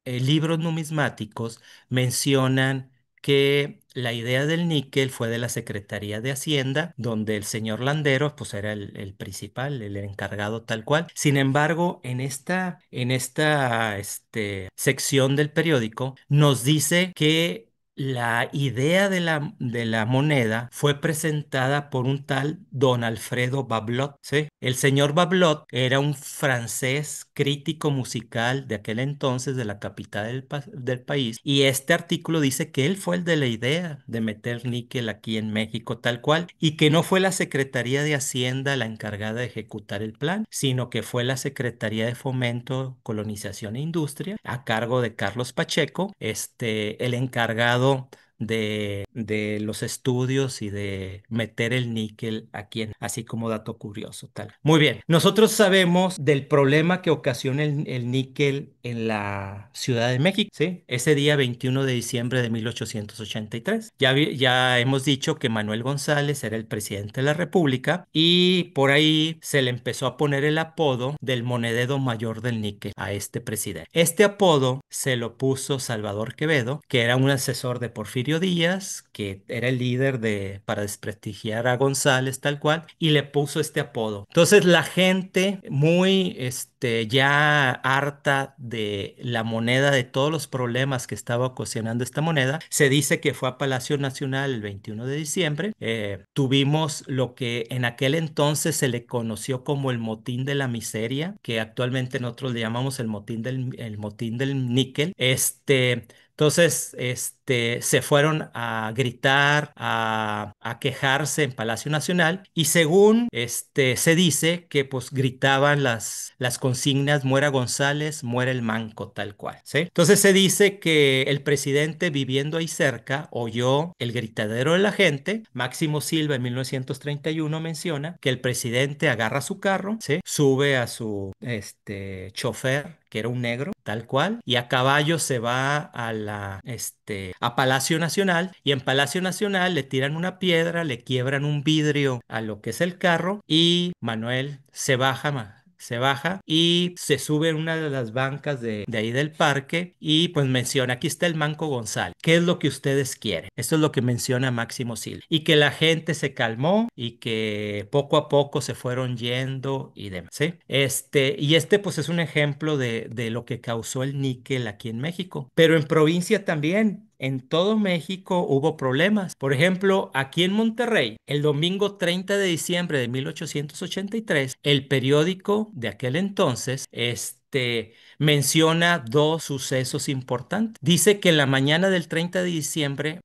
libros numismáticos mencionan que la idea del níquel fue de la Secretaría de Hacienda, donde el señor Landeros pues era el principal, el encargado tal cual. Sin embargo, en esta sección del periódico nos dice que la idea de la moneda fue presentada por un tal don Alfredo Bablot, ¿sí? El señor Bablot era un francés crítico musical de aquel entonces de la capital del país, y este artículo dice que él fue el de la idea de meter níquel aquí en México tal cual, y que no fue la Secretaría de Hacienda la encargada de ejecutar el plan, sino que fue la Secretaría de Fomento, Colonización e Industria, a cargo de Carlos Pacheco, el encargado de los estudios y de meter el níquel aquí, así como dato curioso, tal. Muy bien, nosotros sabemos del problema que ocasiona el níquel en la Ciudad de México, ¿sí? Ese día 21 de diciembre de 1883. Ya hemos dicho que Manuel González era el presidente de la República y por ahí se le empezó a poner el apodo del monedero mayor del níquel a este presidente. Este apodo se lo puso Salvador Quevedo, que era un asesor de Porfirio Díaz, que era el líder para desprestigiar a González tal cual, y le puso este apodo. Entonces la gente muy ya harta de la moneda, de todos los problemas que estaba ocasionando esta moneda, se dice que fue a Palacio Nacional el 21 de diciembre. Tuvimos lo que en aquel entonces se le conoció como el motín de la miseria, que actualmente nosotros le llamamos el motín del níquel. Entonces, se fueron a gritar, a quejarse en Palacio Nacional, y según se dice que pues gritaban las consignas: muera González, muera el manco, tal cual, ¿sí? Entonces se dice que el presidente, viviendo ahí cerca, oyó el gritadero de la gente. Máximo Silva en 1931 menciona que el presidente agarra su carro, ¿sí? Sube a su chofer, que era un negro, tal cual, y a caballo se va a Palacio Nacional, y en Palacio Nacional le tiran una piedra, le quiebran un vidrio a lo que es el carro, y Manuel se baja y se sube en una de las bancas de ahí del parque, y pues menciona: aquí está el Manco González, ¿qué es lo que ustedes quieren? Esto es lo que menciona Máximo Silva, y que la gente se calmó y que poco a poco se fueron yendo y demás, ¿sí? Y pues es un ejemplo de lo que causó el níquel aquí en México, pero en provincia también. En todo México hubo problemas. Por ejemplo, aquí en Monterrey, el domingo 30 de diciembre de 1883, el periódico de aquel entonces, menciona dos sucesos importantes. Dice que en la mañana del 30 de diciembre,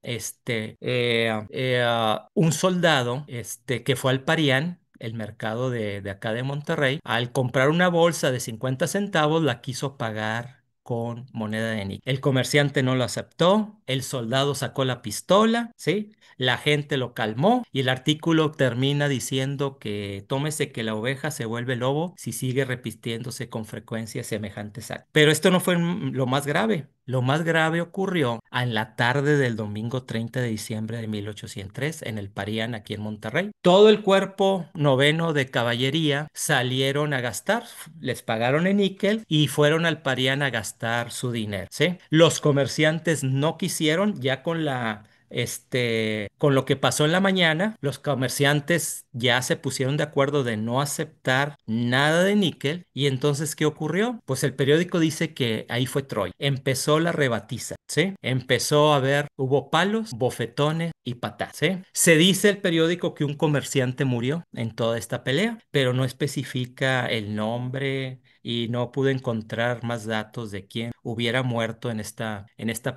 un soldado, que fue al Parián, el mercado de acá de Monterrey, al comprar una bolsa de 50 centavos, la quiso pagar con moneda de níquel. El comerciante no lo aceptó, el soldado sacó la pistola, ¿sí? La gente lo calmó y el artículo termina diciendo que tómese que la oveja se vuelve lobo si sigue repitiéndose con frecuencia semejantes actos. Pero esto no fue lo más grave. Lo más grave ocurrió en la tarde del domingo 30 de diciembre de 1803 en el Parián, aquí en Monterrey. Todo el cuerpo noveno de caballería salieron a gastar, les pagaron en níquel y fueron al Parián a gastar su dinero, ¿sí? Los comerciantes no quisieron, ya con lo que pasó en la mañana, los comerciantes ya se pusieron de acuerdo de no aceptar nada de níquel. Y entonces, ¿qué ocurrió? Pues el periódico dice que ahí fue Troy. Empezó la rebatiza, ¿sí? Empezó a haber, hubo palos, bofetones y patadas, ¿sí? Se dice el periódico que un comerciante murió en toda esta pelea, pero no especifica el nombre y no pude encontrar más datos de quién hubiera muerto en esta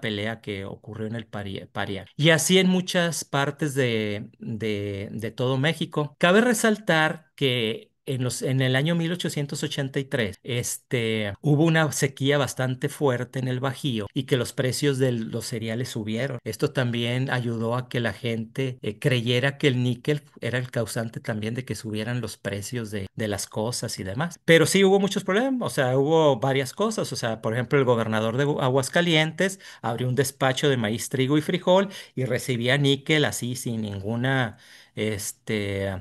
pelea que ocurrió en el Parián. Y así en muchas partes de todo México. Cabe resaltar que en el año 1883, hubo una sequía bastante fuerte en el Bajío y que los precios de los cereales subieron. Esto también ayudó a que la gente creyera que el níquel era el causante también de que subieran los precios de las cosas y demás. Pero sí hubo muchos problemas, o sea, hubo varias cosas. O sea, por ejemplo, el gobernador de Aguascalientes abrió un despacho de maíz, trigo y frijol y recibía níquel así sin ninguna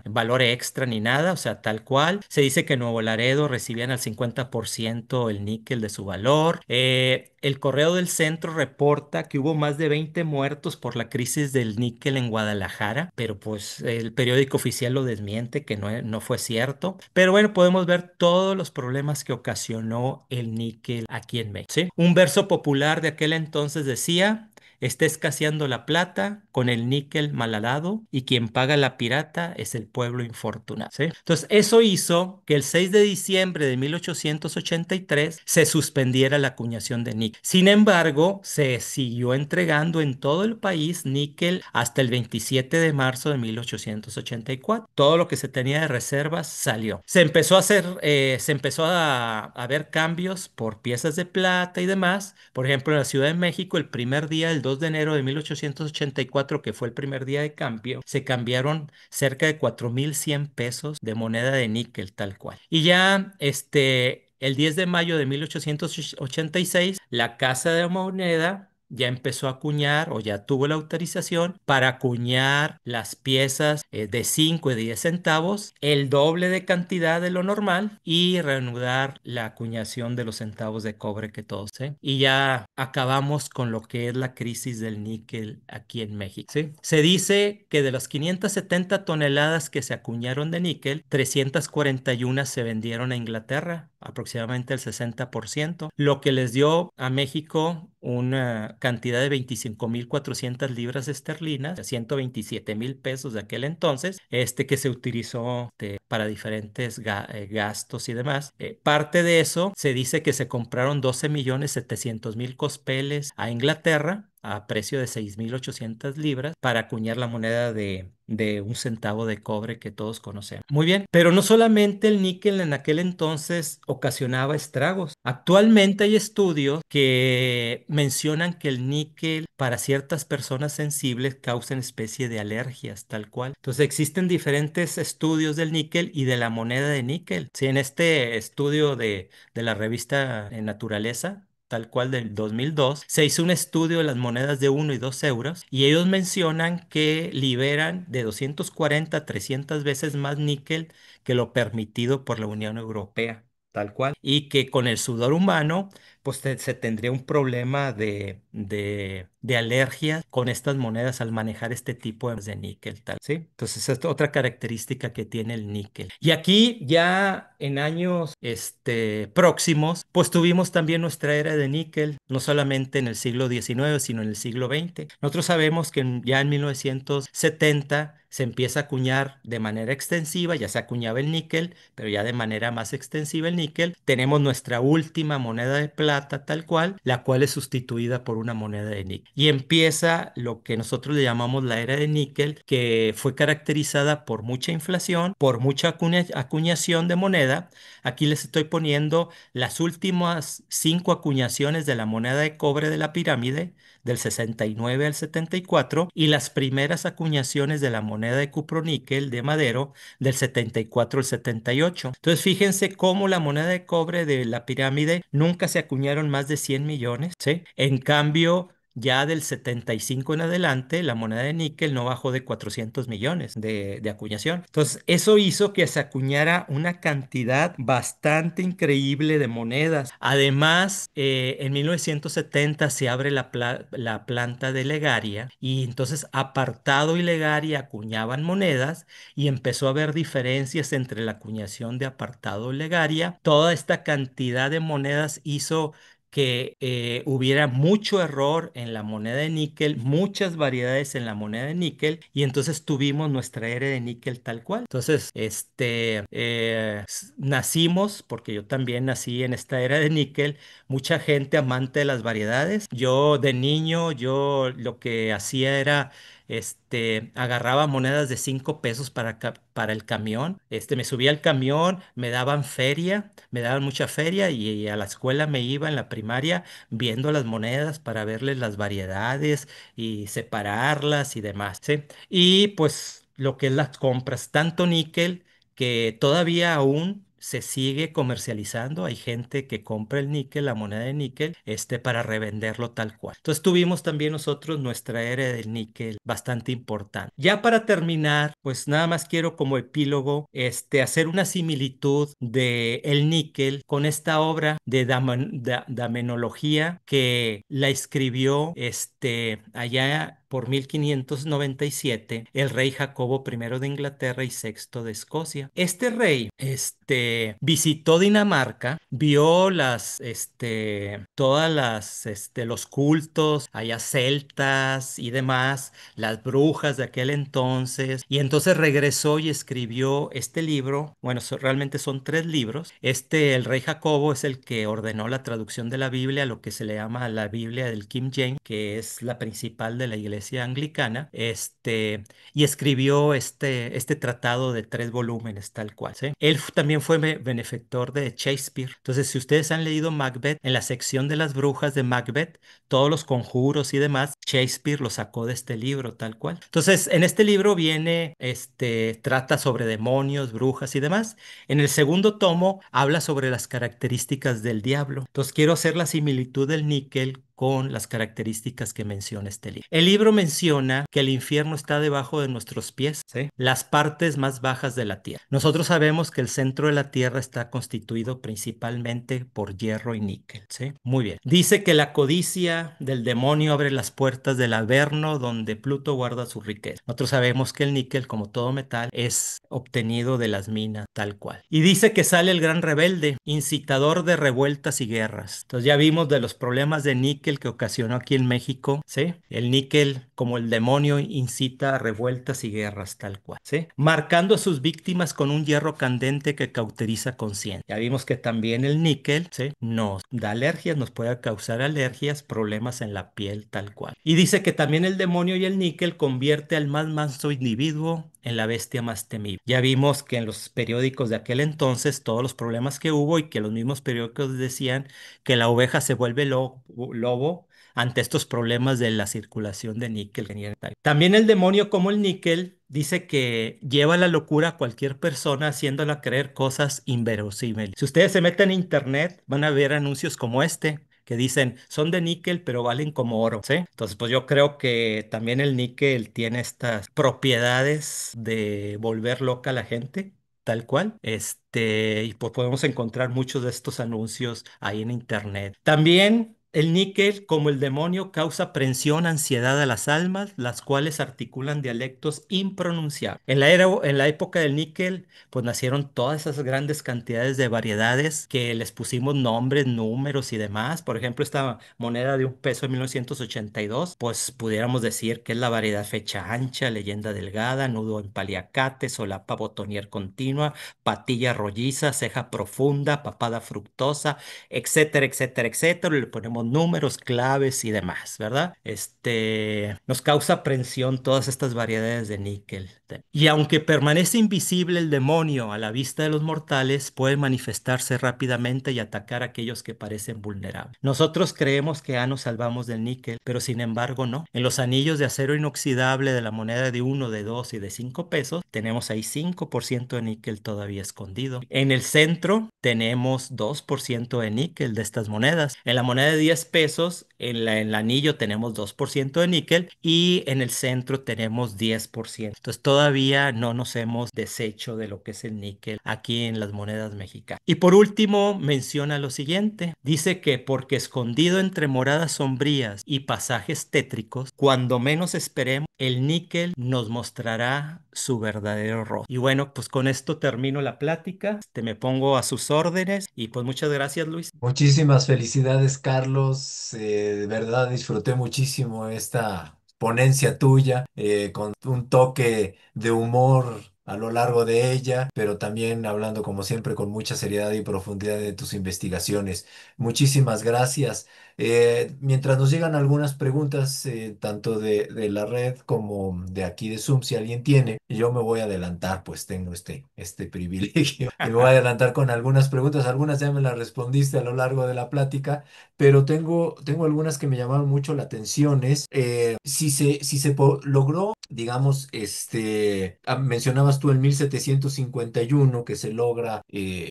valor extra ni nada, o sea, tal cual. Se dice que en Nuevo Laredo recibían al 50% el níquel de su valor. El Correo del Centro reporta que hubo más de 20 muertos por la crisis del níquel en Guadalajara, pero pues el periódico oficial lo desmiente, que no fue cierto. Pero bueno, podemos ver todos los problemas que ocasionó el níquel aquí en México, ¿sí? Un verso popular de aquel entonces decía: está escaseando la plata con el níquel malhadado y quien paga la pirata es el pueblo infortunado, ¿sí? Entonces, eso hizo que el 6 de diciembre de 1883 se suspendiera la acuñación de níquel. Sin embargo, se siguió entregando en todo el país níquel hasta el 27 de marzo de 1884. Todo lo que se tenía de reservas salió. Se empezó a ver cambios por piezas de plata y demás. Por ejemplo, en la Ciudad de México, el primer día, el 2 de enero de 1884, que fue el primer día de cambio, se cambiaron cerca de 4,100 pesos de moneda de níquel, tal cual. Y ya, el 10 de mayo de 1886, la Casa de Moneda ya empezó a acuñar o ya tuvo la autorización para acuñar las piezas de 5 y 10 centavos, el doble de cantidad de lo normal, y reanudar la acuñación de los centavos de cobre que todos, ¿sí? Y ya acabamos con lo que es la crisis del níquel aquí en México, ¿sí? Se dice que de las 570 toneladas que se acuñaron de níquel, 341 se vendieron a Inglaterra, aproximadamente el 60%, lo que les dio a México una cantidad de 25,400 libras esterlinas, 127,000 pesos de aquel entonces, que se utilizó para diferentes gastos y demás. Parte de eso se dice que se compraron 12,700,000 cospeles a Inglaterra a precio de 6,800 libras para acuñar la moneda de un centavo de cobre que todos conocemos. Muy bien, pero no solamente el níquel en aquel entonces ocasionaba estragos. Actualmente hay estudios que mencionan que el níquel para ciertas personas sensibles causa una especie de alergias, tal cual. Entonces existen diferentes estudios del níquel y de la moneda de níquel. Sí, en este estudio de la revista Naturaleza, tal cual del 2002, se hizo un estudio de las monedas de 1 y 2 euros y ellos mencionan que liberan de 240 a 300 veces más níquel que lo permitido por la Unión Europea, tal cual. Y que con el sudor humano, pues se tendría un problema de de alergias con estas monedas al manejar este tipo de níquel, tal, ¿sí? Entonces, es otra característica que tiene el níquel. Y aquí ya en años próximos, pues tuvimos también nuestra era de níquel, no solamente en el siglo XIX, sino en el siglo XX. Nosotros sabemos que ya en 1970 se empieza a acuñar de manera extensiva, ya se acuñaba el níquel, pero ya de manera más extensiva el níquel. Tenemos nuestra última moneda de plata tal cual, la cual es sustituida por una moneda de níquel. Y empieza lo que nosotros le llamamos la era de níquel, que fue caracterizada por mucha inflación, por mucha acuñación de moneda. Aquí les estoy poniendo las últimas 5 acuñaciones de la moneda de cobre de la pirámide, del 69 al 74, y las primeras acuñaciones de la moneda de cuproníquel de Madero, del 74 al 78. Entonces, fíjense cómo la moneda de cobre de la pirámide nunca se acuñaron más de 100 millones, ¿sí? En cambio, ya del 75 en adelante, la moneda de níquel no bajó de 400 millones de acuñación. Entonces, eso hizo que se acuñara una cantidad bastante increíble de monedas. Además, en 1970 se abre la planta de Legaria y entonces Apartado y Legaria acuñaban monedas y empezó a haber diferencias entre la acuñación de Apartado y Legaria. Toda esta cantidad de monedas hizo que hubiera mucho error en la moneda de níquel, muchas variedades en la moneda de níquel, y entonces tuvimos nuestra era de níquel tal cual. Entonces, nacimos, porque yo también nací en esta era de níquel, mucha gente amante de las variedades. Yo de niño, yo lo que hacía era agarraba monedas de 5 pesos para el camión. Me subía al camión, me daban feria, me daban mucha feria y a la escuela me iba en la primaria viendo las monedas para verles las variedades y separarlas y demás, ¿sí? Y pues lo que es las compras, tanto níquel que todavía aún se sigue comercializando. Hay gente que compra el níquel, la moneda de níquel, para revenderlo tal cual. Entonces tuvimos también nosotros nuestra era del níquel bastante importante. Ya para terminar, pues nada más quiero como epílogo, hacer una similitud de el níquel con esta obra de Damenología que la escribió, allá por 1597, el rey Jacobo I de Inglaterra y Sexto de Escocia. Este rey, visitó Dinamarca, vio los cultos allá celtas y demás, las brujas de aquel entonces, y entonces regresó y escribió este libro. Bueno, realmente son 3 libros. El rey Jacobo es el que ordenó la traducción de la Biblia, lo que se le llama la Biblia del King James, que es la principal de la iglesia anglicana, y escribió este tratado de 3 volúmenes, tal cual, ¿sí? Él también fue benefactor de Shakespeare. Entonces, si ustedes han leído Macbeth, en la sección de las brujas de Macbeth, todos los conjuros y demás, Shakespeare lo sacó de este libro, tal cual. Entonces, en este libro viene, trata sobre demonios, brujas y demás. En el segundo tomo habla sobre las características del diablo. Entonces, quiero hacer la similitud del níquel con las características que menciona este libro. El libro menciona que el infierno está debajo de nuestros pies, ¿sí? Las partes más bajas de la tierra. Nosotros sabemos que el centro de la tierra está constituido principalmente por hierro y níquel, ¿sí? Muy bien. Dice que la codicia del demonio abre las puertas del Averno donde Pluto guarda su riqueza. Nosotros sabemos que el níquel, como todo metal, es obtenido de las minas tal cual. Y dice que sale el gran rebelde, incitador de revueltas y guerras. Entonces ya vimos de los problemas de níquel que ocasionó aquí en México, ¿sí? El níquel, como el demonio, incita a revueltas y guerras tal cual, ¿sí? Marcando a sus víctimas con un hierro candente que cauteriza conciencia. Ya vimos que también el níquel, ¿sí? Nos da alergias, nos puede causar alergias, problemas en la piel tal cual. Y dice que también el demonio y el níquel convierte al más manso individuo en la bestia más temible. Ya vimos que en los periódicos de aquel entonces todos los problemas que hubo y que los mismos periódicos decían que la oveja se vuelve lobo ante estos problemas de la circulación de níquel. También el demonio, como el níquel, dice que lleva a la locura a cualquier persona haciéndola creer cosas inverosímiles. Si ustedes se meten en internet, van a ver anuncios como que dicen son de níquel pero valen como oro, ¿sí? Entonces, pues yo creo que también el níquel tiene estas propiedades de volver loca a la gente. Tal cual. Y pues podemos encontrar muchos de estos anuncios ahí en internet. También El níquel, como el demonio, causa aprensión, ansiedad a las almas, las cuales articulan dialectos impronunciables. En la época del níquel, pues nacieron todas esas grandes cantidades de variedades que les pusimos nombres, números y demás. Por ejemplo, esta moneda de $1 en 1982, pues pudiéramos decir que es la variedad fecha ancha, leyenda delgada, nudo en paliacate, solapa botonier continua, patilla rolliza, ceja profunda, papada fructosa, etcétera, etcétera, etcétera. Le ponemos números, claves y demás, ¿verdad? Nos causa aprensión todas estas variedades de níquel. Y aunque permanece invisible el demonio a la vista de los mortales, puede manifestarse rápidamente y atacar a aquellos que parecen vulnerables. Nosotros creemos que ya nos salvamos del níquel, pero sin embargo no. En los anillos de acero inoxidable de la moneda de 1, de 2 y de 5 pesos, tenemos ahí 5% de níquel todavía escondido. En el centro tenemos 2% de níquel de estas monedas. En la moneda de 10 pesos, en el anillo tenemos 2% de níquel y en el centro tenemos 10%. Entonces todavía no nos hemos deshecho de lo que es el níquel aquí en las monedas mexicanas. Y por último, menciona lo siguiente. Dice que porque escondido entre moradas sombrías y pasajes tétricos, cuando menos esperemos, el níquel nos mostrará su verdadero rostro. Y bueno, pues con esto termino la plática. Me pongo a sus órdenes y pues muchas gracias, Luis. Muchísimas felicidades, Carlos. De verdad disfruté muchísimo esta ponencia tuya, con un toque de humor a lo largo de ella, pero también hablando como siempre con mucha seriedad y profundidad de tus investigaciones. Muchísimas gracias. Mientras nos llegan algunas preguntas, tanto de la red como de aquí de Zoom, si alguien tiene, yo me voy a adelantar, pues tengo este privilegio. Y me voy a adelantar con algunas preguntas. Algunas ya me las respondiste a lo largo de la plática, pero tengo algunas que me llamaron mucho la atención. Si se logró, digamos, mencionabas tú en 1751 que se logra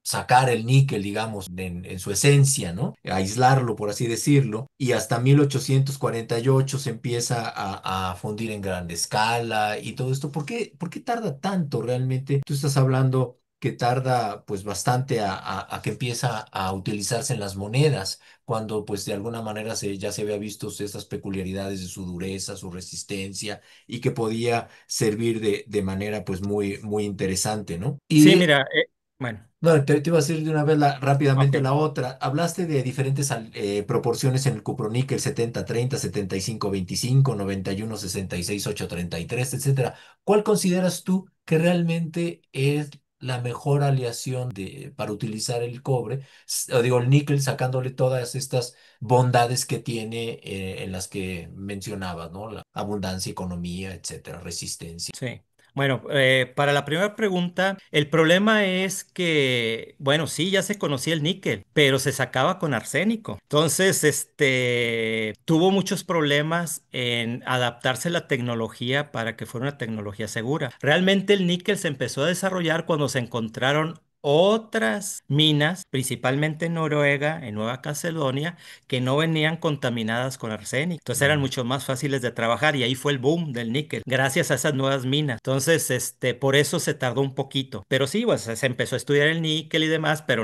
sacar el níquel, digamos, en su esencia, ¿no? Aislarlo, por así decirlo, y hasta 1848 se empieza a fundir en gran escala y todo esto. ¿Por qué tarda tanto realmente? Tú estás hablando que tarda pues bastante a que empieza a utilizarse en las monedas, cuando pues de alguna manera ya se había visto estas peculiaridades de su dureza, su resistencia y que podía servir de manera pues muy, muy interesante, ¿no? Sí, Y mira, bueno, no, te iba a decir de una vez rápidamente ok. la otra. Hablaste de diferentes proporciones en el cuproníquel: 70-30, 75-25, 91-66-8-33, etcétera. ¿Cuál consideras tú que realmente es la mejor aleación para utilizar el cobre? O digo, el níquel, sacándole todas estas bondades que tiene, en las que mencionabas, ¿no? La abundancia, economía, etcétera, resistencia. Sí. Bueno, para la primera pregunta, el problema es que, bueno, sí, ya se conocía el níquel, pero se sacaba con arsénico. Entonces, tuvo muchos problemas en adaptarse la tecnología para que fuera una tecnología segura. Realmente el níquel se empezó a desarrollar cuando se encontraron otras minas, principalmente en Noruega, en Nueva Caledonia, que no venían contaminadas con arsénico. Entonces eran Mm. mucho más fáciles de trabajar y ahí fue el boom del níquel, gracias a esas nuevas minas. Entonces, por eso se tardó un poquito. Pero sí, pues se empezó a estudiar el níquel y demás, pero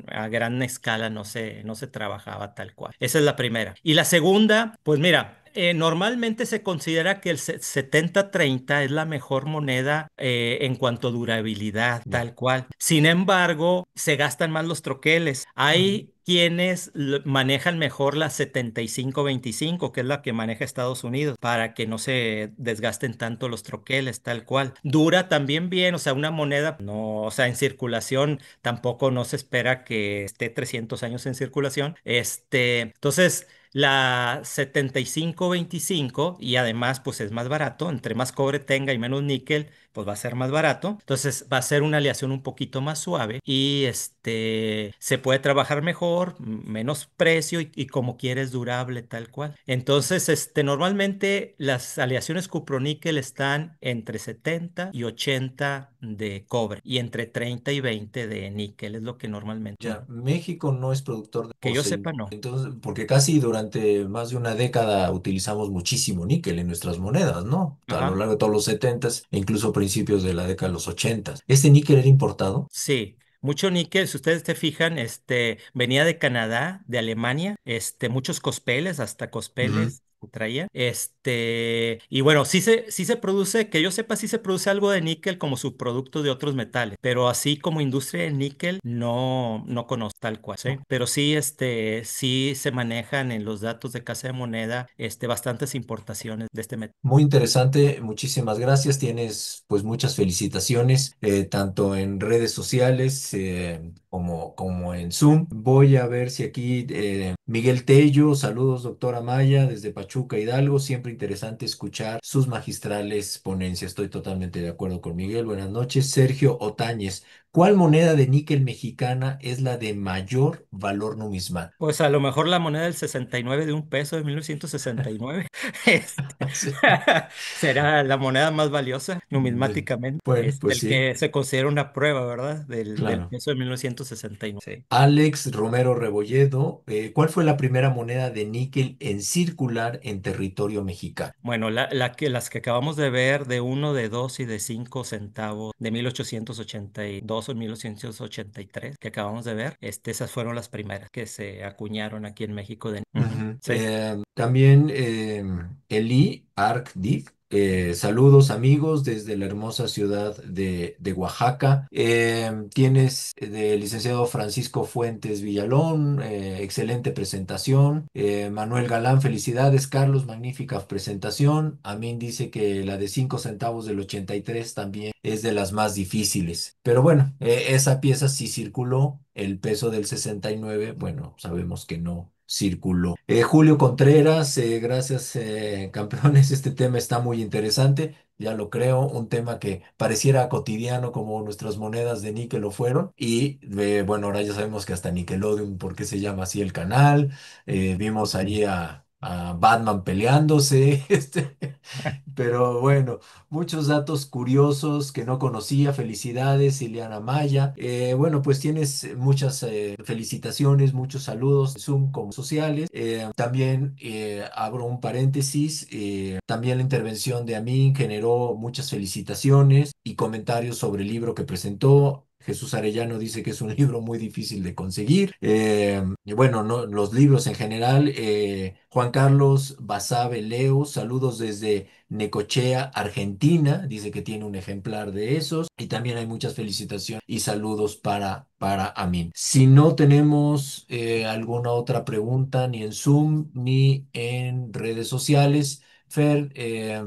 a gran escala no se trabajaba tal cual. Esa es la primera. Y la segunda, pues mira, normalmente se considera que el 70-30 es la mejor moneda en cuanto a durabilidad, Ya. tal cual. Sin embargo, se gastan más los troqueles. Ujú. Hay quienes manejan mejor la 75-25, que es la que maneja Estados Unidos, para que no se desgasten tanto los troqueles, tal cual. Dura también bien, o sea, una moneda, no, o sea, en circulación tampoco no se espera que esté 300 años en circulación. Entonces, la 75-25 y además pues es más barato, entre más cobre tenga y menos níquel, pues va a ser más barato. Entonces va a ser una aleación un poquito más suave y se puede trabajar mejor, menos precio y como quieres durable tal cual. Entonces, normalmente las aleaciones cuproníquel están entre 70 y 80 de cobre y entre 30 y 20 de níquel, es lo que normalmente, Ya, México no es productor de que yo fósil, sepa, no. entonces, porque casi durante más de una década utilizamos muchísimo níquel en nuestras monedas, ¿no? A lo Ajá. largo de todos los setentas e incluso principios de la década de los ochentas. ¿Este níquel era importado? Sí, mucho níquel, si ustedes te fijan, venía de Canadá, de Alemania, muchos cospeles, hasta Ujú. cospeles traía. Y bueno, sí se produce, que yo sepa, sí se produce algo de níquel como subproducto de otros metales, pero así como industria de níquel, no conozco tal cual, ¿sí? Pero sí, sí se manejan en los datos de Casa de Moneda, bastantes importaciones de este metal. Muy interesante, muchísimas gracias. Tienes pues muchas felicitaciones, tanto en redes sociales como en Zoom. Voy a ver si aquí Miguel Tello, saludos doctora Maya desde Pachuca, Hidalgo. Siempre interesante escuchar sus magistrales ponencias. Estoy totalmente de acuerdo con Miguel. Buenas noches. Sergio Otañez, ¿cuál moneda de níquel mexicana es la de mayor valor numismático? Pues a lo mejor la moneda del 69 de un peso de 1969 este, Sí. será la moneda más valiosa numismáticamente. Bueno, pues El sí, que se considera una prueba, ¿verdad? Del claro. peso de 1969. Sí. Alex Romero Rebolledo, ¿cuál fue la primera moneda de níquel en circular en territorio mexicano? Bueno, las que acabamos de ver de uno, de dos y de 5 centavos de 1882 o 1883 que acabamos de ver, esas fueron las primeras que se acuñaron aquí en México. Ujú, Ujú. sí. También Eli Arkdiv, saludos amigos desde la hermosa ciudad de Oaxaca. Tienes del licenciado Francisco Fuentes Villalón, excelente presentación. Manuel Galán, felicidades Carlos, magnífica presentación. Amin dice que la de 5 centavos del 83 también es de las más difíciles. Pero bueno, esa pieza sí circuló. El peso del 69, bueno, sabemos que no circuló. Julio Contreras, gracias campeones, este tema está muy interesante, ya lo creo, un tema que pareciera cotidiano como nuestras monedas de níquel lo fueron y bueno, ahora ya sabemos que hasta Nickelodeon, ¿por qué se llama así el canal? Vimos allí a Batman peleándose, pero bueno, muchos datos curiosos que no conocía. Felicidades, Ileana Maya. Bueno, pues tienes muchas felicitaciones, muchos saludos, Zoom como sociales. También abro un paréntesis. También la intervención de Amin generó muchas felicitaciones y comentarios sobre el libro que presentó. Jesús Arellano dice que es un libro muy difícil de conseguir. Y bueno, no, los libros en general. Juan Carlos Basabe Leo, saludos desde Necochea, Argentina. Dice que tiene un ejemplar de esos. Y también hay muchas felicitaciones y saludos para Amin. Si no tenemos alguna otra pregunta, ni en Zoom ni en redes sociales. Fer,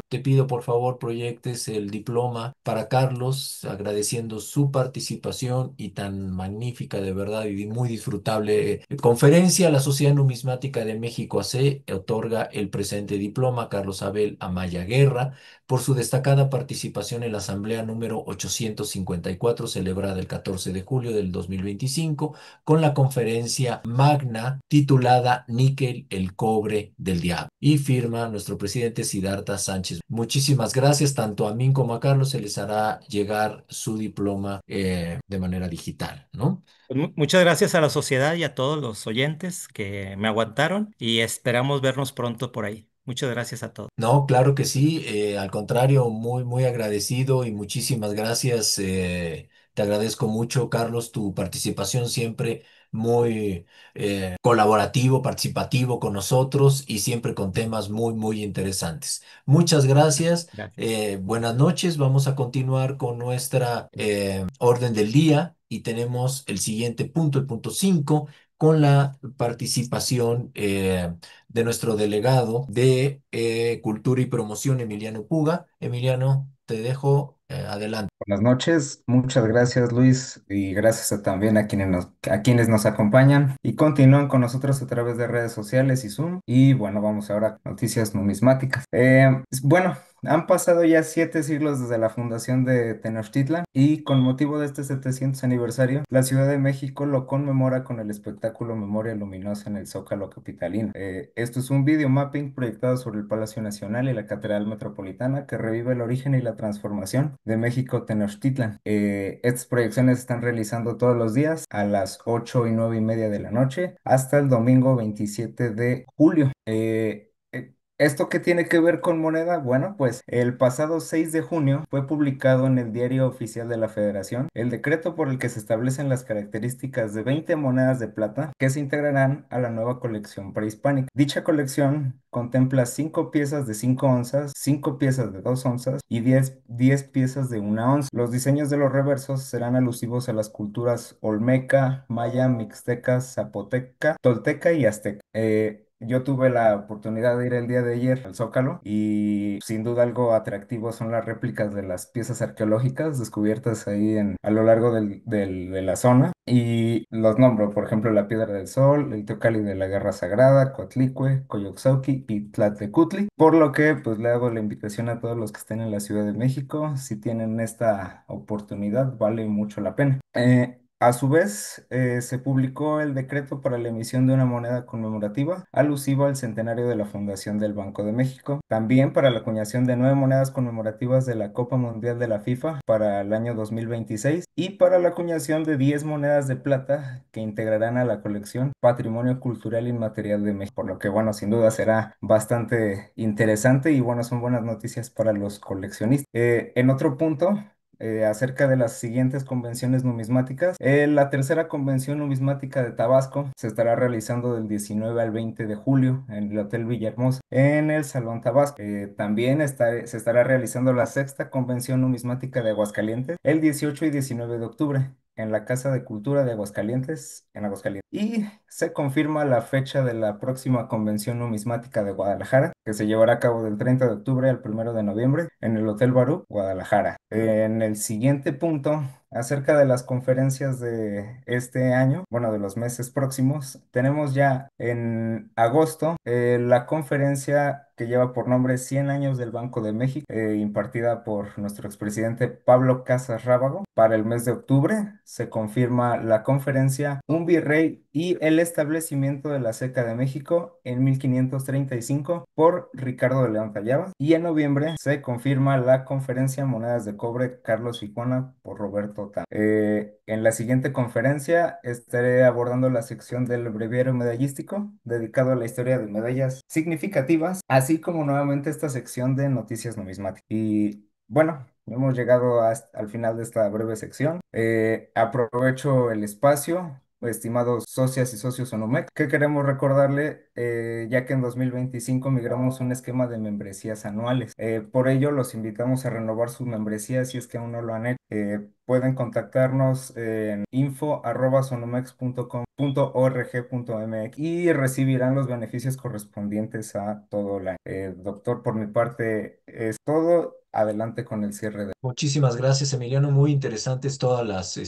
te pido por favor proyectes el diploma para Carlos, agradeciendo su participación y tan magnífica de verdad y muy disfrutable conferencia. La Sociedad Numismática de México AC otorga el presente diploma a Carlos Abel Amaya Guerra por su destacada participación en la Asamblea número 854 celebrada el 14 de julio del 2025 con la conferencia magna titulada Níquel, el cobre del diablo. Y firma nuestro presidente Siddhartha Sánchez. Muchísimas gracias, tanto a mí como a Carlos se les hará llegar su diploma de manera digital, ¿no? Pues muchas gracias a la sociedad y a todos los oyentes que me aguantaron y esperamos vernos pronto por ahí. Muchas gracias a todos. No, claro que sí, al contrario, muy, muy agradecido y muchísimas gracias. Te agradezco mucho, Carlos, tu participación siempre muy colaborativo, participativo con nosotros y siempre con temas muy, muy interesantes. Muchas gracias, Gracias. buenas noches. Vamos a continuar con nuestra orden del día y tenemos el siguiente punto, el punto 5 con la participación de nuestro delegado de Cultura y Promoción, Emiliano Puga. Emiliano, te dejo adelante. Buenas noches, muchas gracias Luis y gracias también a quienes nos acompañan y continúan con nosotros a través de redes sociales y Zoom. Y bueno, vamos ahora a noticias numismáticas. Bueno, han pasado ya 7 siglos desde la fundación de Tenochtitlan y con motivo de este 700 aniversario, la Ciudad de México lo conmemora con el espectáculo Memoria Luminosa en el Zócalo capitalino. Esto es un video mapping proyectado sobre el Palacio Nacional y la Catedral Metropolitana que revive el origen y la transformación de México Tenochtitlan. Estas proyecciones se están realizando todos los días a las 8 y 9 y media de la noche hasta el domingo 27 de julio. ¿Esto qué tiene que ver con moneda? Bueno, pues el pasado 6 de junio fue publicado en el Diario Oficial de la Federación el decreto por el que se establecen las características de 20 monedas de plata que se integrarán a la nueva colección prehispánica. Dicha colección contempla 5 piezas de 5 onzas, 5 piezas de 2 onzas y 10 piezas de 1 onza. Los diseños de los reversos serán alusivos a las culturas olmeca, maya, mixteca, zapoteca, tolteca y azteca. Yo tuve la oportunidad de ir el día de ayer al Zócalo y sin duda algo atractivo son las réplicas de las piezas arqueológicas descubiertas ahí a lo largo de la zona. Y los nombro, por ejemplo, la Piedra del Sol, el Teocalli de la Guerra Sagrada, Coatlicue, Coyolxauhqui y Tlahtecutli. Por lo que pues le hago la invitación a todos los que estén en la Ciudad de México. Si tienen esta oportunidad, vale mucho la pena. A su vez, se publicó el decreto para la emisión de una moneda conmemorativa alusiva al centenario de la fundación del Banco de México. También para la acuñación de 9 monedas conmemorativas de la Copa Mundial de la FIFA para el año 2026 y para la acuñación de 10 monedas de plata que integrarán a la colección Patrimonio Cultural Inmaterial de México. Por lo que, bueno, sin duda será bastante interesante y, bueno, son buenas noticias para los coleccionistas. En otro punto acerca de las siguientes convenciones numismáticas. La tercera convención numismática de Tabasco se estará realizando del 19 al 20 de julio en el Hotel Villahermosa, en el Salón Tabasco. También se estará realizando la sexta convención numismática de Aguascalientes el 18 y 19 de octubre en la Casa de Cultura de Aguascalientes, en Aguascalientes. Y se confirma la fecha de la próxima Convención Numismática de Guadalajara, que se llevará a cabo del 30 de octubre al 1 de noviembre en el Hotel Barú, Guadalajara. En el siguiente punto, acerca de las conferencias de este año, bueno, de los meses próximos, tenemos ya en agosto la conferencia que lleva por nombre 100 años del Banco de México, impartida por nuestro expresidente Pablo Casas Rábago. Para el mes de octubre se confirma la conferencia Un virrey y el establecimiento de la Ceca de México en 1535 por Ricardo de León Tallaba. Y en noviembre se confirma la conferencia Monedas de Cobre Carlos y Juana por Roberto Tam. En la siguiente conferencia estaré abordando la sección del breviario medallístico dedicado a la historia de medallas significativas, así como nuevamente esta sección de noticias numismáticas. Y bueno, hemos llegado al final de esta breve sección. Aprovecho el espacio, estimados socias y socios Onomec, que queremos recordarle, ya que en 2025 migramos un esquema de membresías anuales. Por ello, los invitamos a renovar su membresía si es que aún no lo han hecho. Pueden contactarnos en info@sonomex.com.org.mx y recibirán los beneficios correspondientes a todo el año. Doctor, por mi parte es todo. Adelante con el cierre de... Muchísimas gracias, Emiliano. Muy interesantes todas las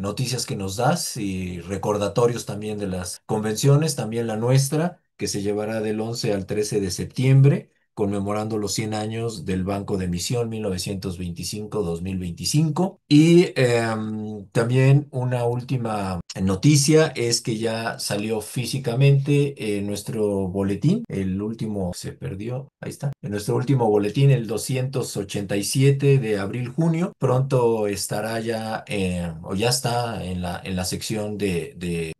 noticias que nos das y recordatorios también de las convenciones, también la nuestra, que se llevará del 11 al 13 de septiembre, conmemorando los 100 años del Banco de Emisión 1925-2025. Y también una última noticia es que ya salió físicamente nuestro boletín, el último se perdió, ahí está, en nuestro último boletín, el 287 de abril-junio, pronto estará ya, o ya está en la sección de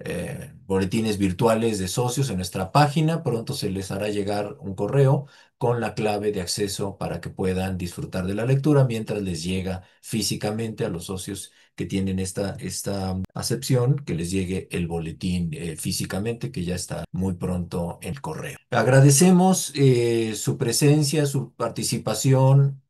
boletines virtuales de socios en nuestra página, pronto se les hará llegar un correo con la clave de acceso para que puedan disfrutar de la lectura mientras les llega físicamente a los socios que tienen esta acepción, que les llegue el boletín físicamente, que ya está muy pronto en el correo. Agradecemos su presencia, su participación,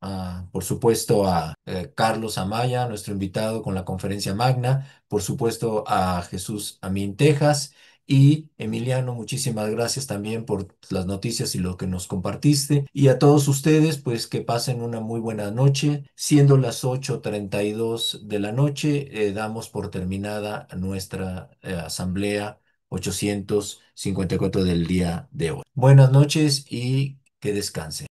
por supuesto a Carlos Amaya, nuestro invitado con la conferencia magna, por supuesto a Jesús Amin Tejas. Y Emiliano, muchísimas gracias también por las noticias y lo que nos compartiste. Y a todos ustedes, pues que pasen una muy buena noche. Siendo las 8:32 de la noche, damos por terminada nuestra asamblea 854 del día de hoy. Buenas noches y que descansen.